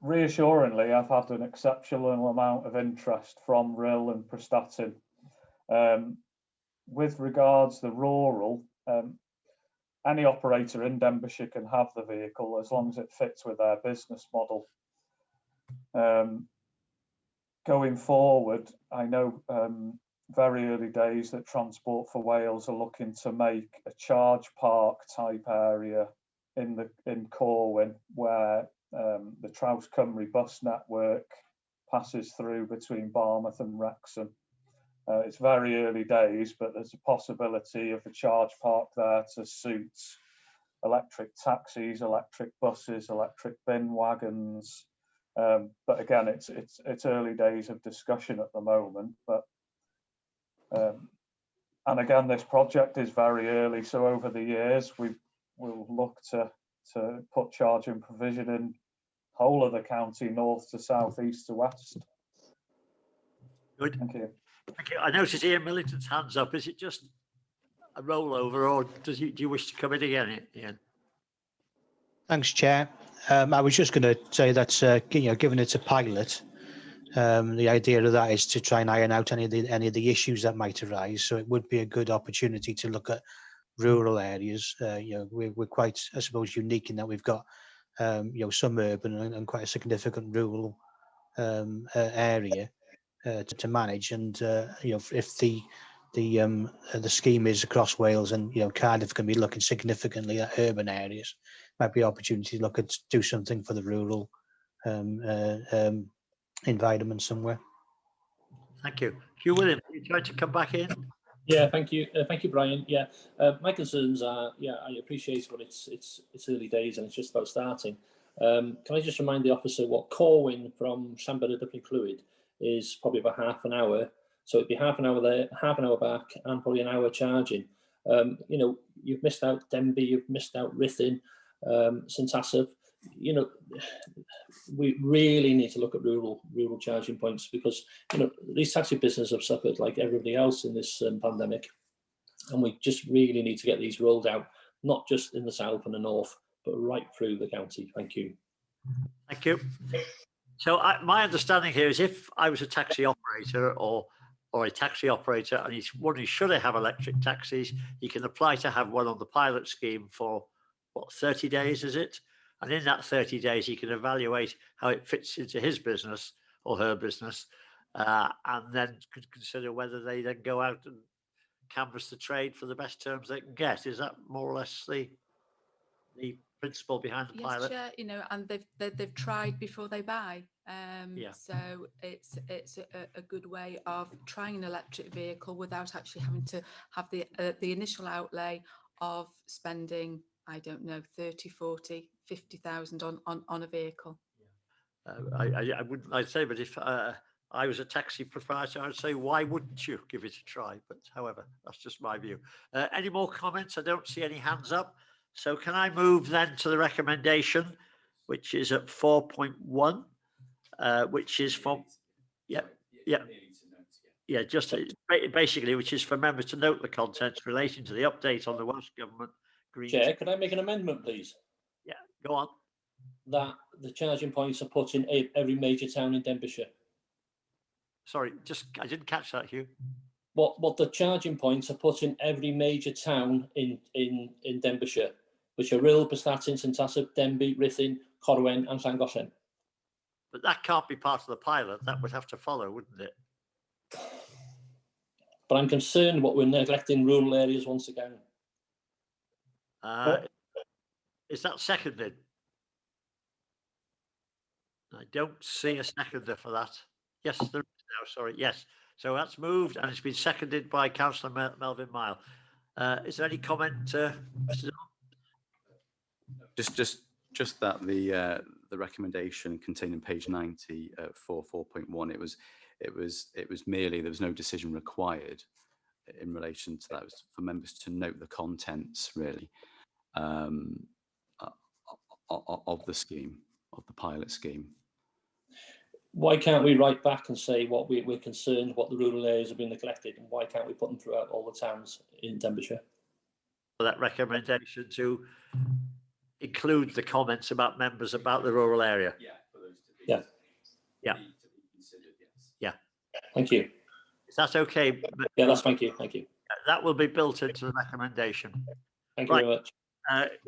Reassuringly, I've had an exceptional amount of interest from RIL and Prestatyn. With regards to the rural, any operator in Denbighshire can have the vehicle as long as it fits with their business model. Going forward, I know very early days that Transport for Wales are looking to make a charge park type area in Corwin, where the Traws Cymru bus network passes through between Barmouth and Wrexham. It's very early days, but there's a possibility of a charge park there to suit electric taxis, electric buses, electric bin wagons. But again, it's early days of discussion at the moment. But and again, this project is very early, so over the years we'll look to put charging provision in whole of the county, north to south, east to west.
Good.
Thank you.
Thank you. I noticed Ian Millington's hands up. Is it just a rollover, or do you wish to come in again, Ian?
Thanks, Chair. I was just going to say that given it's a pilot, the idea of that is to try and iron out any of the issues that might arise. So it would be a good opportunity to look at rural areas. We're quite, I suppose, unique in that we've got some urban and quite a significant rural area to manage. And if the scheme is across Wales, and Cardiff can be looking significantly at urban areas, might be an opportunity to look at do something for the rural environment somewhere.
Thank you. Hugh Williams, you tried to come back in?
Yeah, thank you, Brian. Yeah, my concerns are, I appreciate what it's early days and it's just about starting. Can I just remind the officer what Corwin from Llanbedr to Pwyllgor is probably about half an hour. So it'd be half an hour there, half an hour back, and probably an hour charging. You've missed out Denby, you've missed out Ruthin, St Asaph. We really need to look at rural charging points, because these taxi businesses have suffered like everybody else in this pandemic, and we just really need to get these rolled out, not just in the south and the north, but right through the county. Thank you.
Thank you. So my understanding here is, if I was a taxi operator or a taxi operator and he's wondering should I have electric taxis, he can apply to have one on the pilot scheme for what, 30 days, is it? And in that 30 days, he can evaluate how it fits into his business or her business, and then could consider whether they then go out and canvass the trade for the best terms they can get. Is that more or less the principle behind the pilot?
Yes, Chair, and they've tried before they buy. So it's a good way of trying an electric vehicle without actually having to have the initial outlay of spending, I don't know, 30, 40, 50,000 on a vehicle.
I wouldn't, I'd say, but if I was a taxi proprietor, I'd say, why wouldn't you give it a try? But however, that's just my view. Any more comments? I don't see any hands up. So can I move then to the recommendation, which is at 4.1, which is from, just basically, which is for members to note the contents relating to the update on the Welsh Government Green.
Chair, could I make an amendment, please?
Yeah, go on.
that the charging points are put in every major town in Denbighshire?
Sorry, I didn't catch that, Hugh.
What the charging points are put in every major town in Denbighshire, which are Rhyl, Prestatyn, St Asaph, Denbigh, Ruthin, Corwen and Llangollen.
But that can't be part of the pilot. That would have to follow, wouldn't it?
But I'm concerned what we're neglecting rural areas once again.
Is that seconded? I don't see a seconder for that. Yes, there is now, sorry, yes. So that's moved and it's been seconded by Councillor Melvin Mile. Is there any comment, Mr.
Just that the recommendation contained in page 90 for 4.1, it was merely there was no decision required in relation to that. It was for members to note the contents really of the scheme, of the pilot scheme.
Why can't we write back and say what we're concerned, what the rural areas have been neglected, and why can't we put them throughout all the towns in Denbighshire?
That recommendation to include the comments about members about the rural area.
Yeah. Thank you.
Is that okay?
Yeah, thank you.
That will be built into the recommendation.
Thank you very much.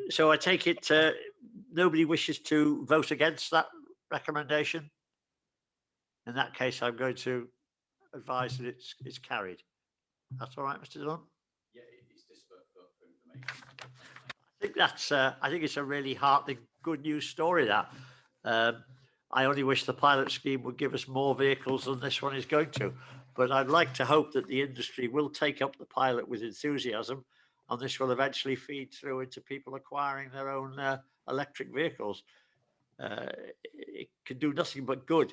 So I take it nobody wishes to vote against that recommendation. In that case, I'm going to advise that it's carried. That's all right, Mr. Dunn?
Yeah, it's just for
information. I think it's a really heartening, good news story. That I only wish the pilot scheme would give us more vehicles than this one is going to. But I'd like to hope that the industry will take up the pilot with enthusiasm, and this will eventually feed through into people acquiring their own electric vehicles. It can do nothing but good.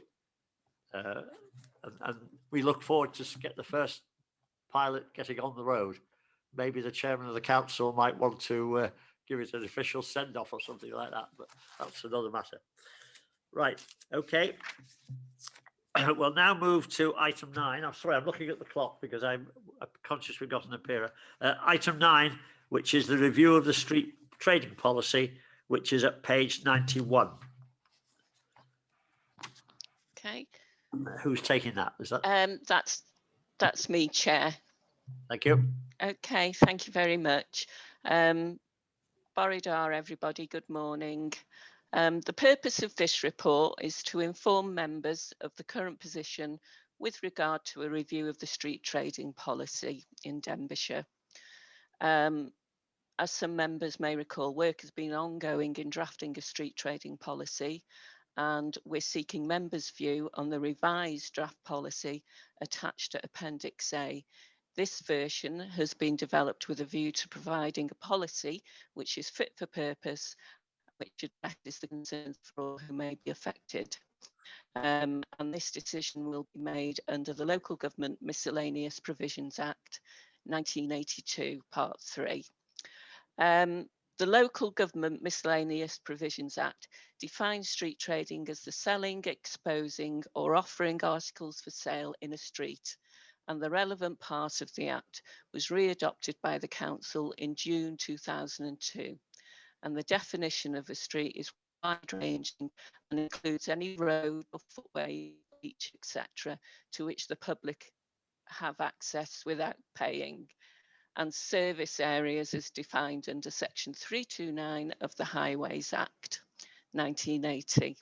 And we look forward to get the first pilot getting on the road. Maybe the chairman of the council might want to give it an official send-off or something like that, but that's another matter. Right, okay. We'll now move to item 9. I'm sorry, I'm looking at the clock because I'm conscious we've got an appearer. Item 9, which is the review of the street trading policy, which is at page 91.
Okay.
Who's taking that? Is that?
That's me, Chair.
Thank you.
Okay, thank you very much. GWAHODDIR, everybody, good morning. The purpose of this report is to inform members of the current position with regard to a review of the street trading policy in Denbighshire. As some members may recall, work has been ongoing in drafting a street trading policy, and we're seeking members' view on the revised draft policy attached to Appendix A. This version has been developed with a view to providing a policy which is fit for purpose, which addresses the concerns for all who may be affected. And this decision will be made under the Local Government Miscellaneous Provisions Act 1982, Part 3. The Local Government Miscellaneous Provisions Act defines street trading as the selling, exposing or offering articles for sale in a street, and the relevant part of the Act was re-adopted by the Council in June 2002. And the definition of a street is wide-ranging and includes any road or footway, beach, etc., to which the public have access without paying, and service areas as defined under Section 329 of the Highways Act 1980.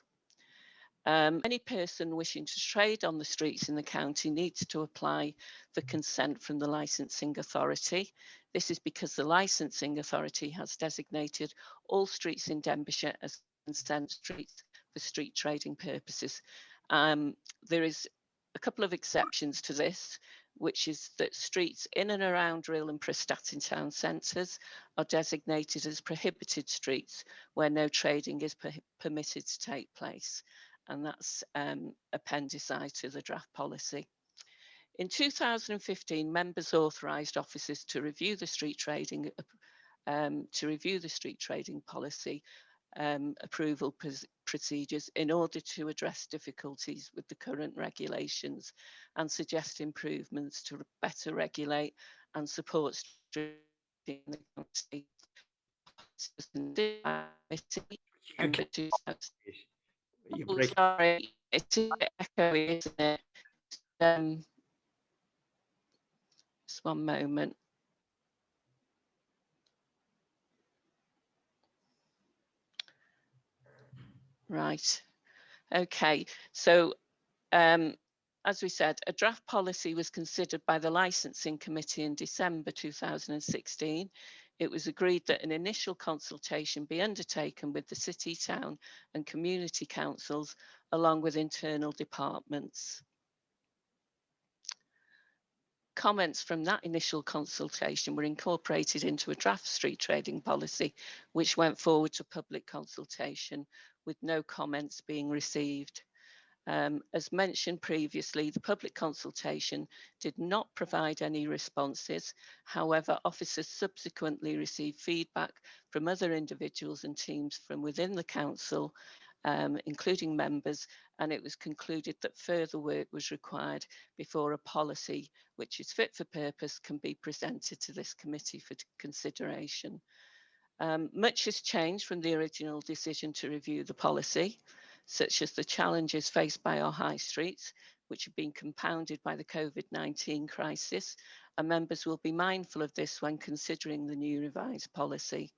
Any person wishing to trade on the streets in the county needs to apply for consent from the licensing authority. This is because the licensing authority has designated all streets in Denbighshire as consent streets for street trading purposes. There is a couple of exceptions to this, which is that streets in and around Rhyl and Prestatyn town centres are designated as prohibited streets where no trading is permitted to take place. And that's Appendix I to the draft policy. In 2015, members authorised officers to review the street trading policy approval procedures in order to address difficulties with the current regulations and suggest improvements to better regulate and support street trading in the county. December 2000.
You're
Oh,
breaking.
sorry, it's a bit echoey, isn't it? Just one moment. Right. Okay. So, as we said, a draft policy was considered by the licensing committee in December 2016. It was agreed that an initial consultation be undertaken with the city, town and community councils, along with internal departments. Comments from that initial consultation were incorporated into a draft street trading policy, which went forward to public consultation with no comments being received. As mentioned previously, the public consultation did not provide any responses. However, officers subsequently received feedback from other individuals and teams from within the council, including members, and it was concluded that further work was required before a policy which is fit for purpose can be presented to this committee for consideration. Much has changed from the original decision to review the policy, such as the challenges faced by our high streets, which have been compounded by the COVID-19 crisis, and members will be mindful of this when considering the new revised policy.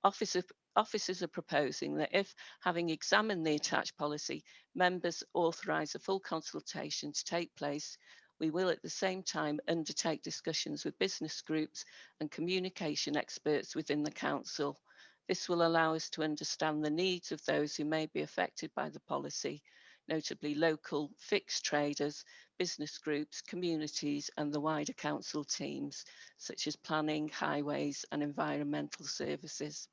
Officers are proposing that if, having examined the attached policy, members authorise a full consultation to take place, we will at the same time undertake discussions with business groups and communication experts within the council. This will allow us to understand the needs of those who may be affected by the policy, notably local fixed traders, business groups, communities and the wider council teams, such as planning, highways and environmental services.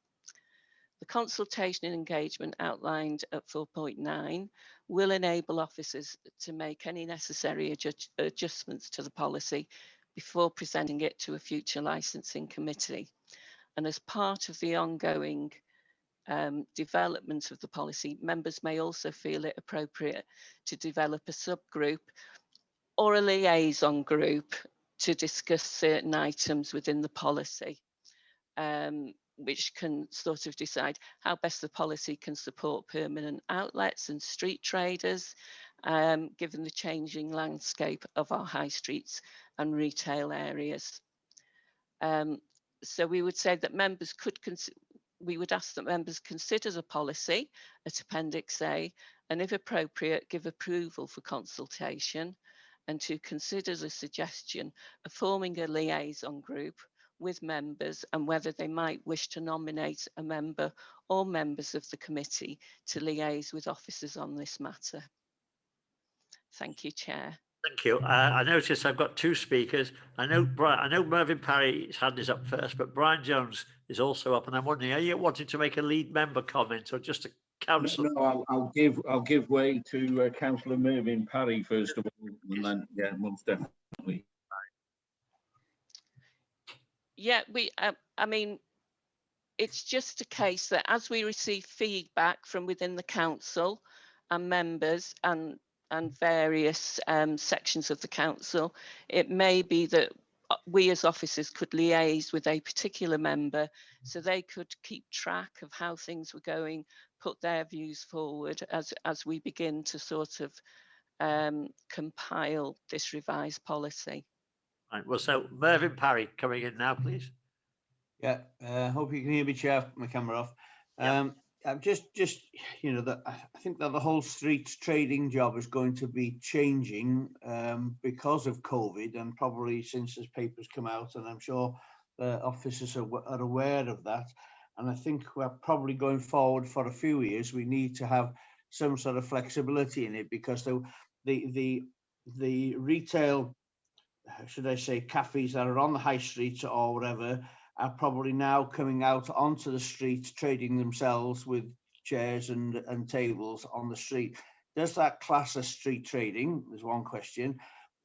The consultation and engagement outlined at 4.9 will enable officers to make any necessary adjustments to the policy before presenting it to a future licensing committee. And as part of the ongoing development of the policy, members may also feel it appropriate to develop a subgroup or a liaison group to discuss certain items within the policy. Which can sort of decide how best the policy can support permanent outlets and street traders, given the changing landscape of our high streets and retail areas. So we would say that members could, we would ask that members consider the policy at Appendix A, and if appropriate, give approval for consultation, and to consider the suggestion of forming a liaison group with members and whether they might wish to nominate a member or members of the committee to liaise with officers on this matter. Thank you, Chair.
Thank you. I notice I've got two speakers. I know Mervyn Parry's hand is up first, but Brian Jones is also up, and I'm wondering, are you wanting to make a lead member comment or just a councillor?
No, I'll give way to Councillor Mervyn Parry first of all, and then yeah, most definitely.
Yeah, I mean, it's just a case that as we receive feedback from within the council and members and various sections of the council, it may be that we as officers could liaise with a particular member so they could keep track of how things were going, put their views forward as we begin to sort of compile this revised policy.
Right, well, so Mervyn Parry coming in now, please.
Yeah, hope you can hear me, Chair. My camera off. I'm just you know, that I think that the whole street trading job is going to be changing because of COVID, and probably since this paper's come out, and I'm sure the officers are aware of that. And I think we're probably going forward for a few years. We need to have some sort of flexibility in it, because the retail, should I say, cafes that are on the high streets or whatever, are probably now coming out onto the street, trading themselves with chairs and tables on the street. Does that class as street trading? There's one question.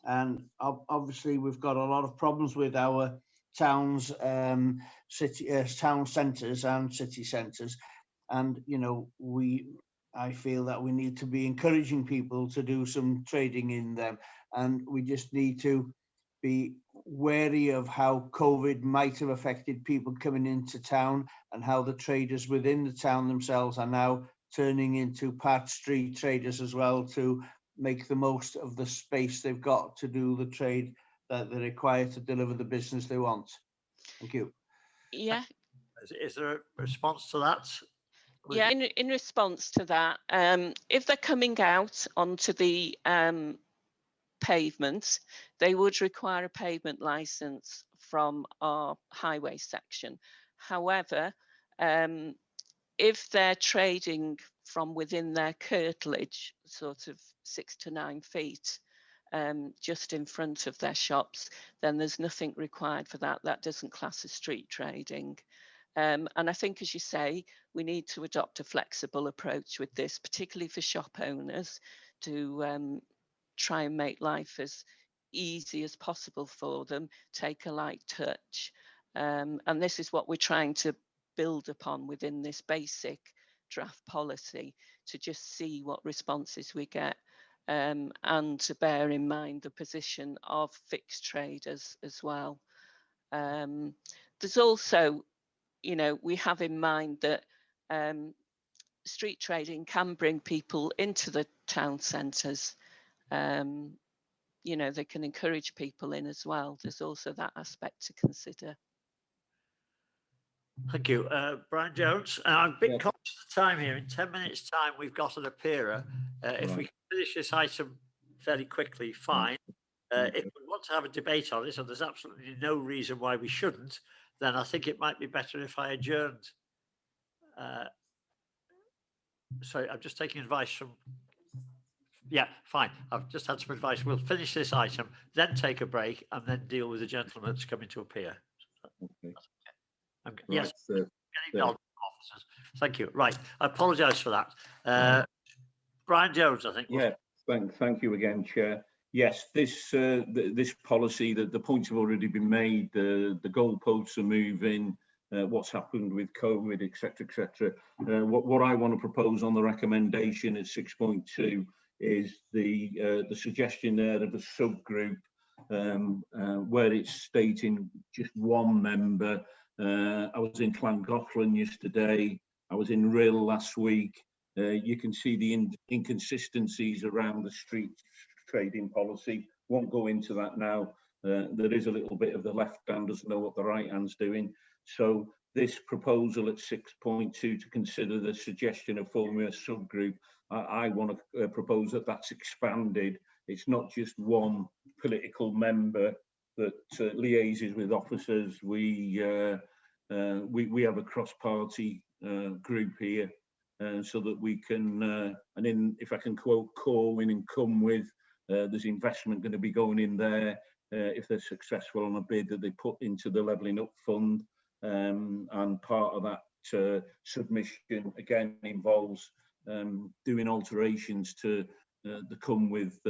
And obviously we've got a lot of problems with our towns, town centres and city centres. And, you know, I feel that we need to be encouraging people to do some trading in them. And we just need to be wary of how COVID might have affected people coming into town, and how the traders within the town themselves are now turning into part street traders as well, to make the most of the space they've got to do the trade that they require to deliver the business they want. Thank you.
Yeah.
Is there a response to that?
Yeah, in response to that, if they're coming out onto the pavement, they would require a pavement licence from our highway section. However, if they're trading from within their curtilage, sort of 6 to 9 feet, just in front of their shops, then there's nothing required for that. That doesn't class as street trading. And I think, as you say, we need to adopt a flexible approach with this, particularly for shop owners, to try and make life as easy as possible for them, take a light touch. And this is what we're trying to build upon within this basic draft policy, to just see what responses we get, and to bear in mind the position of fixed traders as well. There's also, you know, we have in mind that street trading can bring people into the town centres. You know, they can encourage people in as well. There's also that aspect to consider.
Thank you. Brian Jones, I'm a bit conscious of time here. In 10 minutes time, we've got an appearer. If we can finish this item fairly quickly, fine. If we want to have a debate on this, and there's absolutely no reason why we shouldn't, then I think it might be better if I adjourned. Sorry, I'm just taking advice from... Yeah, fine. I've just had some advice. We'll finish this item, then take a break, and then deal with the gentleman that's coming to appear.
Okay.
Yes,
Right,
officers. Thank you. Right, I apologise for that. Brian Jones, I think.
Yeah, thank you again, Chair. Yes, this this policy, the points have already been made. The goalposts are moving. What's happened with COVID, etc., etc. What I want to propose on the recommendation at 6.2 is the suggestion there of a subgroup where it's stating just one member. I was in Llangollen yesterday. I was in Rill last week. You can see the inconsistencies around the street trading policy. Won't go into that now. There is a little bit of the left hand doesn't know what the right hand's doing. So this proposal at 6.2 to consider the suggestion of forming a subgroup, I want to propose that that's expanded. It's not just one political member that liaises with officers. We have a cross-party group here, so that we can, and in, if I can quote Corwin and come with, there's investment going to be going in there if they're successful on a bid that they put into the Levelling Up Fund, and part of that submission again involves doing alterations to the come with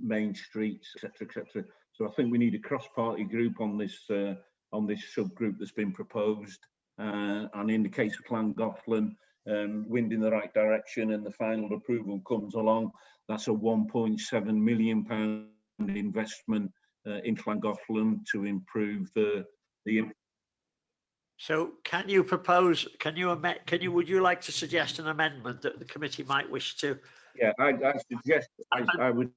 main streets, etc., etc. So I think we need a cross-party group on this subgroup that's been proposed, and in the case of Llangollen, wind in the right direction and the final approval comes along, that's a £1.7 million investment in Llangollen to improve the.
So can you propose, would you like to suggest an amendment that the committee might wish to?
Yeah, I would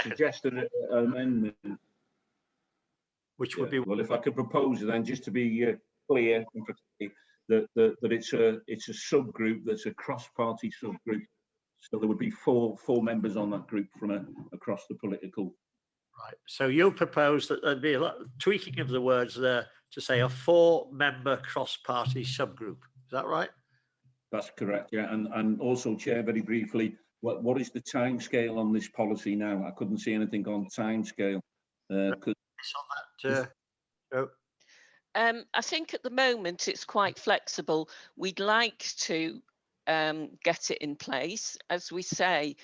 suggest an amendment.
Which would be?
Well, if I could propose it then, just to be clear, that it's a subgroup that's a cross-party subgroup, so there would be four members on that group from across the political.
Right. So you propose that there'd be a lot tweaking of the words there to say a 4-member cross-party subgroup. Is that right?
That's correct. Yeah, and also, Chair, very briefly, what is the time scale on this policy now? I couldn't see anything on time scale.
I think at the moment it's quite flexible. We'd like to get it in place. As we say,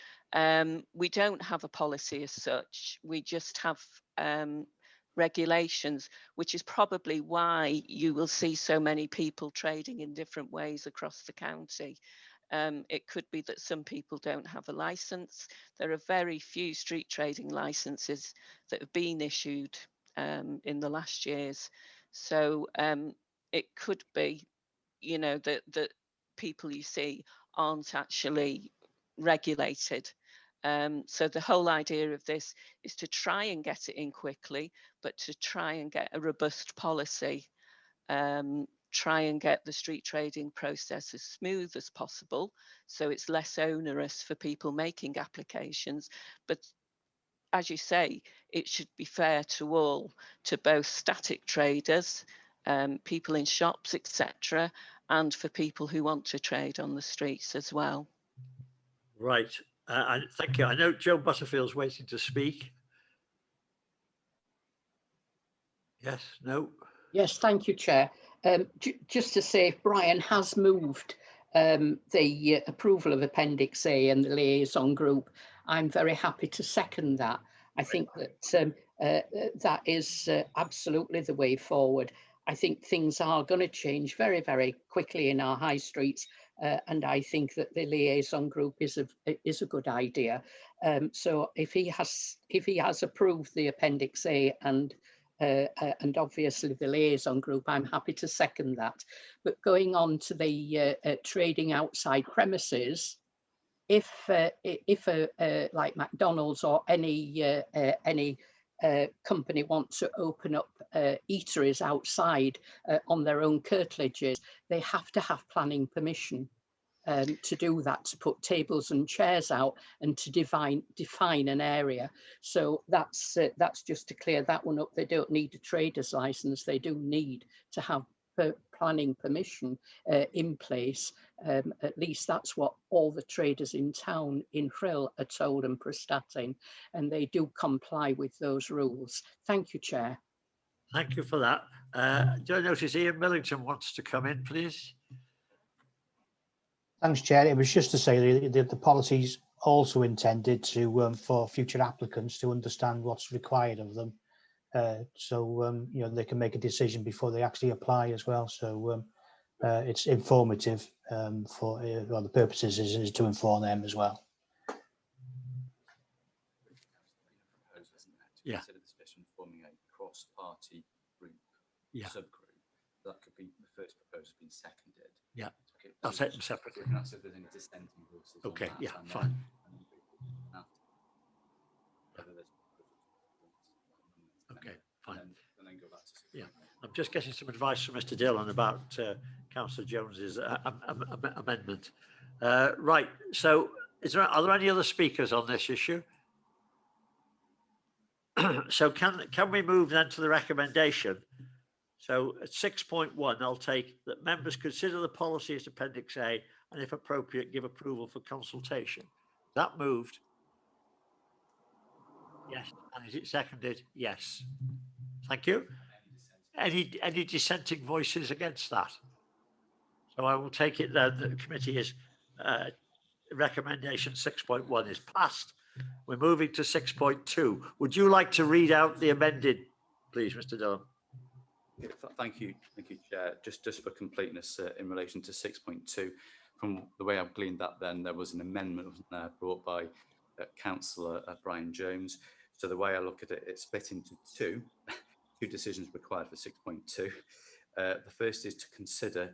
we don't have a policy as such. We just have regulations, which is probably why you will see so many people trading in different ways across the county. It could be that some people don't have a license. There are very few street trading licenses that have been issued in the last years. So it could be, you know, that people you see aren't actually regulated. So the whole idea of this is to try and get it in quickly, but to try and get a robust policy, try and get the street trading process as smooth as possible, so it's less onerous for people making applications. But as you say, it should be fair to all, to both static traders, people in shops, etc., and for people who want to trade on the streets as well.
Right. Thank you. I know Joe Butterfield's waiting to speak. Yes, no?
Yes, thank you, Chair. Just to say, if Brian has moved the approval of Appendix A and the liaison group, I'm very happy to second that. I think that that is absolutely the way forward. I think things are going to change very, very quickly in our high streets, and I think that the liaison group is a good idea. So if he has approved the Appendix A and obviously the liaison group, I'm happy to second that. But going on to the trading outside premises, if like McDonald's or any company wants to open up eateries outside on their own curtilages, they have to have planning permission to do that, to put tables and chairs out and to define an area. So that's just to clear that one up. They don't need a trader's license. They do need to have planning permission in place. At least that's what all the traders in town in Frill are told and Prestatyn, and they do comply with those rules. Thank you, Chair.
Thank you for that. Do I notice Ian Millington wants to come in, please?
Thanks, Chair. It was just to say that the policy's also intended to for future applicants to understand what's required of them, so you know, they can make a decision before they actually apply as well. So it's informative for well, the purposes is to inform them as well.
Yeah. Consider the suggestion of forming a cross-party group, subgroup. That could be the first proposal being seconded.
Yeah.
Okay,
I'll take them separately.
We can ask if there's any dissenting voices.
Okay,
on that,
yeah,
and
fine. Okay, fine.
And then go back to.
Yeah, I'm just getting some advice from Mr. Dillon about Councillor Jones's amendment. Right, so are there any other speakers on this issue? So can we move then to the recommendation? So at 6.1, I'll take that members consider the policy as Appendix A and if appropriate, give approval for consultation. That moved? Yes. And is it seconded? Yes. Thank you. Any dissenting voices against that? So I will take it then that the committee is recommendation 6.1 is passed. We're moving to 6.2. Would you like to read out the amended, please, Mr. Dillon?
Yeah, thank you, Chair. Just for completeness, in relation to 6.2, from the way I've gleaned that, then there was an amendment brought by Councillor Brian Jones. So the way I look at it, it's split into two decisions required for 6.2. The first is to consider,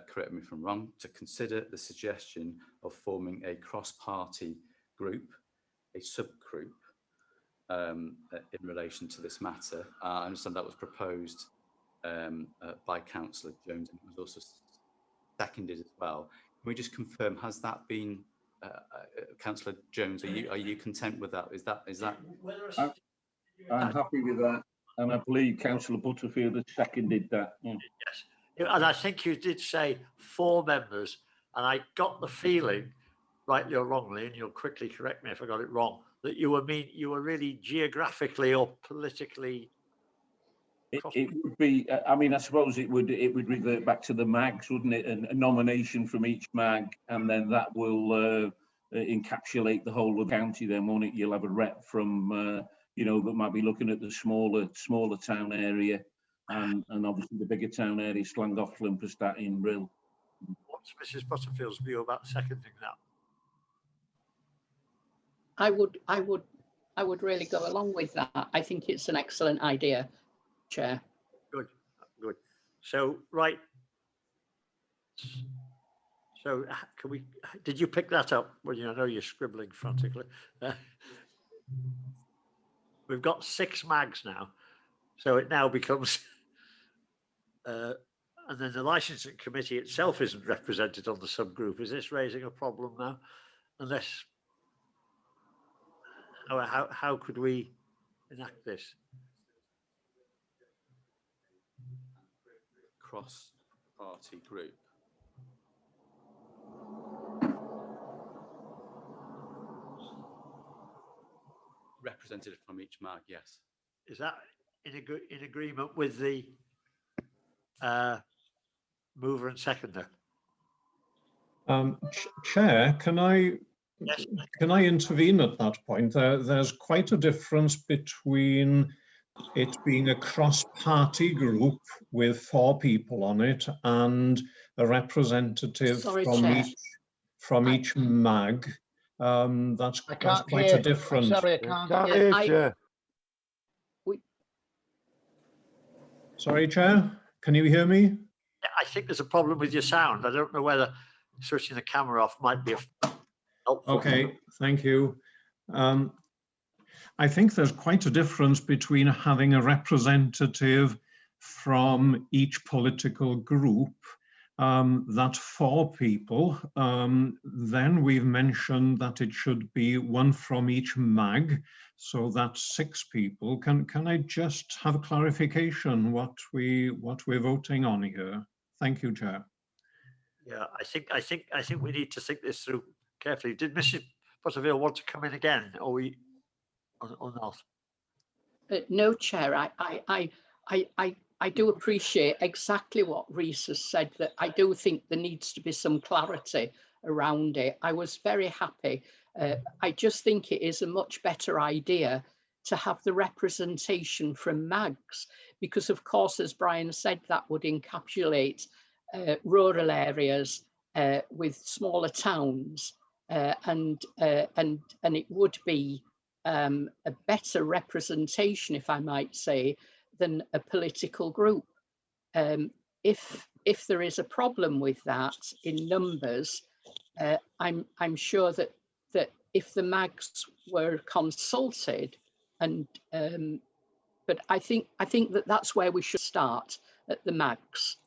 correct me if I'm wrong, to consider the suggestion of forming a cross-party group, a subgroup, in relation to this matter. I understand that was proposed by Councillor Jones, and it was also seconded as well. Can we just confirm, has that been Councillor Jones, are you content with that? Is that
I'm happy with that, and I believe Councillor Butterfield has seconded that. Yeah.
Yes, and I think you did say 4 members, and I got the feeling, rightly or wrongly, and you'll quickly correct me if I got it wrong, that you were really geographically or politically.
It would be. I mean, I suppose it would revert back to the mags, wouldn't it? A nomination from each mag, and then that will encapsulate the whole of the county. Then, won't it? You'll have a rep from you know, that might be looking at the smaller town area, and obviously the bigger town area, Llangollen, Prestatyn, Brill.
What's Mrs. Butterfield's view about seconding that?
I would I would really go along with that. I think it's an excellent idea, Chair.
Good, good. So, right. So can we, did you pick that up? Well, I know you're scribbling frantically. We've got 6 mags now. So it now becomes, and then the licensing committee itself isn't represented on the subgroup. Is this raising a problem now? Unless, how could we enact this?
Cross-party group. Representative from each MAG, yes.
Is that in agreement with the mover and seconder?
Chair, can I intervene at that point? There's quite a difference between it being a cross-party group with 4 people on it and a representative from each MAG. That's quite a difference.
Sorry, I can't hear.
Sorry, Chair, can you hear me?
I think there's a problem with your sound. I don't know whether switching the camera off might be helpful.
Okay, thank you. I think there's quite a difference between having a representative from each political group. That's 4 people. Then we've mentioned that it should be 1 from each MAG, so that's 6 people. Can I just have a clarification what we're voting on here? Thank you, Chair.
Yeah, I think we need to think this through carefully. Did Mrs. Butterfield want to come in again, or not?
No, Chair. I do appreciate exactly what Rhys has said, that I do think there needs to be some clarity around it. I was very happy. I just think it is a much better idea to have the representation from MAGs, because of course, as Brian said, that would encapsulate rural areas with smaller towns, and it would be a better representation, if I might say, than a political group. If there is a problem with that in numbers, I'm sure that if the MAGs were consulted, and but I think that's where we should start, at the MAGs.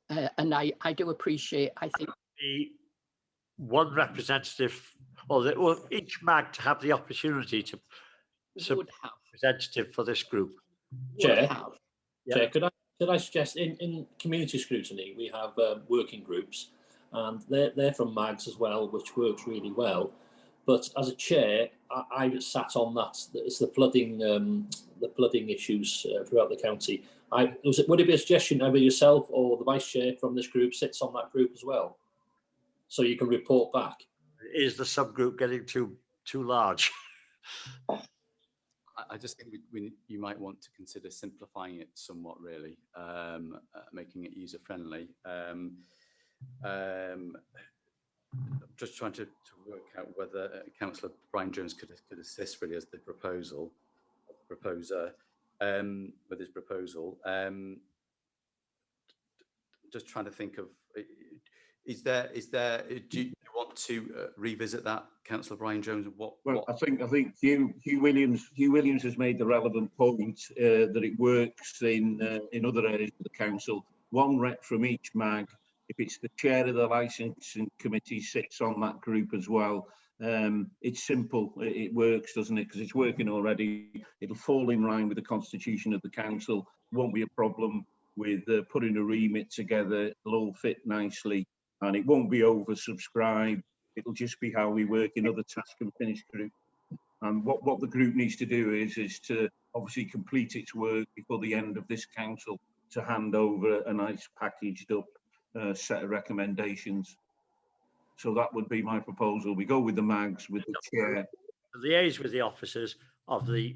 And I do appreciate, I think
the 1 representative, or each MAG to have the opportunity to
would have
representative for this group.
Chair,
Yeah.
Chair, could I suggest in community scrutiny we have working groups, and they're from MAGs as well, which works really well. But as a chair, I sat on that. It's the flooding issues throughout the county. Would it be a suggestion either yourself or the vice chair from this group sits on that group as well, so you can report back?
Is the subgroup getting too large?
I just think you might want to consider simplifying it somewhat, really, making it user-friendly. Just trying to work out whether Councillor Brian Jones could assist really as the proposer with his proposal. Just trying to think of, do you want to revisit that, Councillor Brian Jones?
I think Hugh Williams has made the relevant point that it works in other areas of the council. 1 rep from each MAG. If it's the chair of the licensing committee sits on that group as well. It's simple. It works, doesn't it? Because it's working already. It'll fall in line with the constitution of the council. Won't be a problem with putting a remit together. It'll all fit nicely, and it won't be oversubscribed. It'll just be how we work in other task and finish groups. And what the group needs to do is to obviously complete its work before the end of this council, to hand over a nice packaged up set of recommendations. So that would be my proposal. We go with the MAGs, with the chair.
Liaise with the officers of the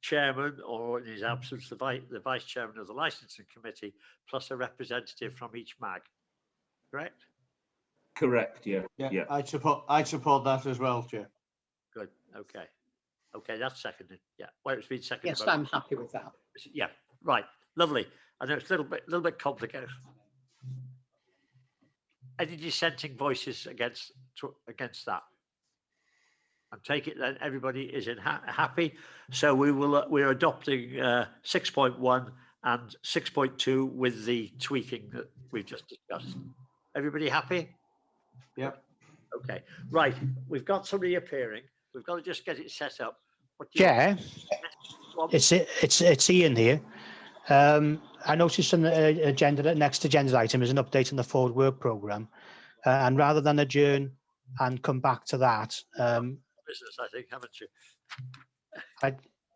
chairman, or in his absence, the vice chairman of the licensing committee, plus a representative from each MAG. Correct?
Correct. Yeah.
I support that as well, Chair.
Good. Okay. Okay, that's seconded. Yeah, well, it's been seconded.
Yes, I'm happy with that.
Yeah, right, lovely. I know it's a little bit complicated. Any dissenting voices against that? I take it that everybody is happy. So we're adopting 6.1 and 6.2 with the tweaking that we've just discussed. Everybody happy?
Yeah.
Okay. Right. We've got somebody appearing. We've got to just get it set up.
Chair, it's Ian here. I noticed on the next agenda item is an update on the forward work programme, and rather than adjourn and come back to that,
business, I think, haven't you?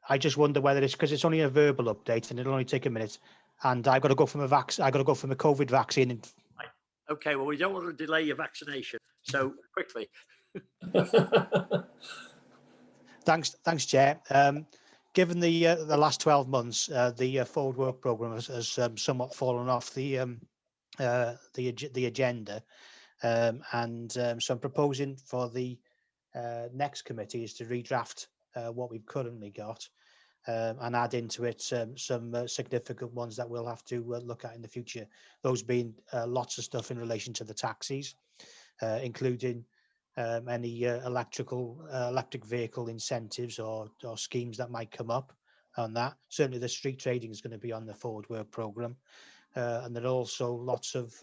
I just wonder whether it's because it's only a verbal update and it'll only take a minute, and I've got to go from a COVID vaccine.
Right. Okay, well, we don't want to delay your vaccination, so quickly.
Thanks, Chair. Given the last 12 months, the forward work programme has somewhat fallen off the agenda, and so I'm proposing for the next committee is to redraft what we've currently got and add into it some significant ones that we'll have to look at in the future. Those being lots of stuff in relation to the taxis, including any electric vehicle incentives or schemes that might come up on that. Certainly the street trading is going to be on the forward work programme, and there are also lots of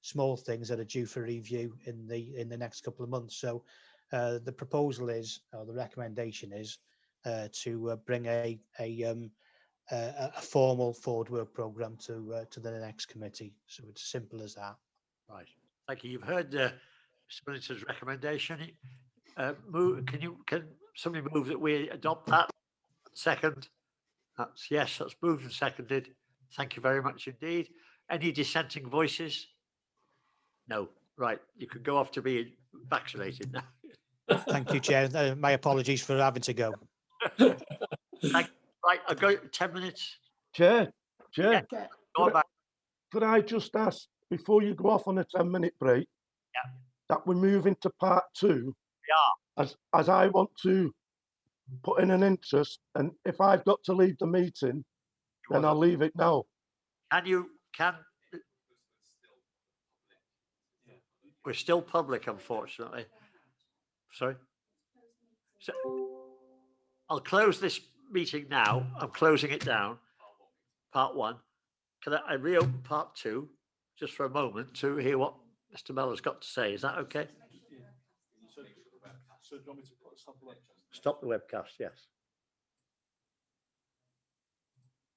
small things that are due for review in the next couple of months. So the proposal is, or the recommendation is, to bring a formal forward work programme to the next committee. So it's simple as that.
Right. Thank you. You've heard Mr. Minister's recommendation. Can somebody move that we adopt that? Second. That's yes. That's moved and seconded. Thank you very much indeed. Any dissenting voices? No. Right. You can go off to be vaccinated now.
Thank you, Chair. My apologies for having to go.
Right, I'll go 10 minutes.
Chair,
Yeah.
Could I just ask, before you go off on a 10-minute break, that we move into part 2?
Yeah.
As I want to put in an interest, and if I've got to leave the meeting, then I'll leave it now.
We're still public, unfortunately. Sorry. So I'll close this meeting now. I'm closing it down. Part 1. Can I reopen part 2 just for a moment to hear what Mr. Mellor's got to say? Is that okay?
So do you want me to stop the webcast?
Stop the webcast, yes.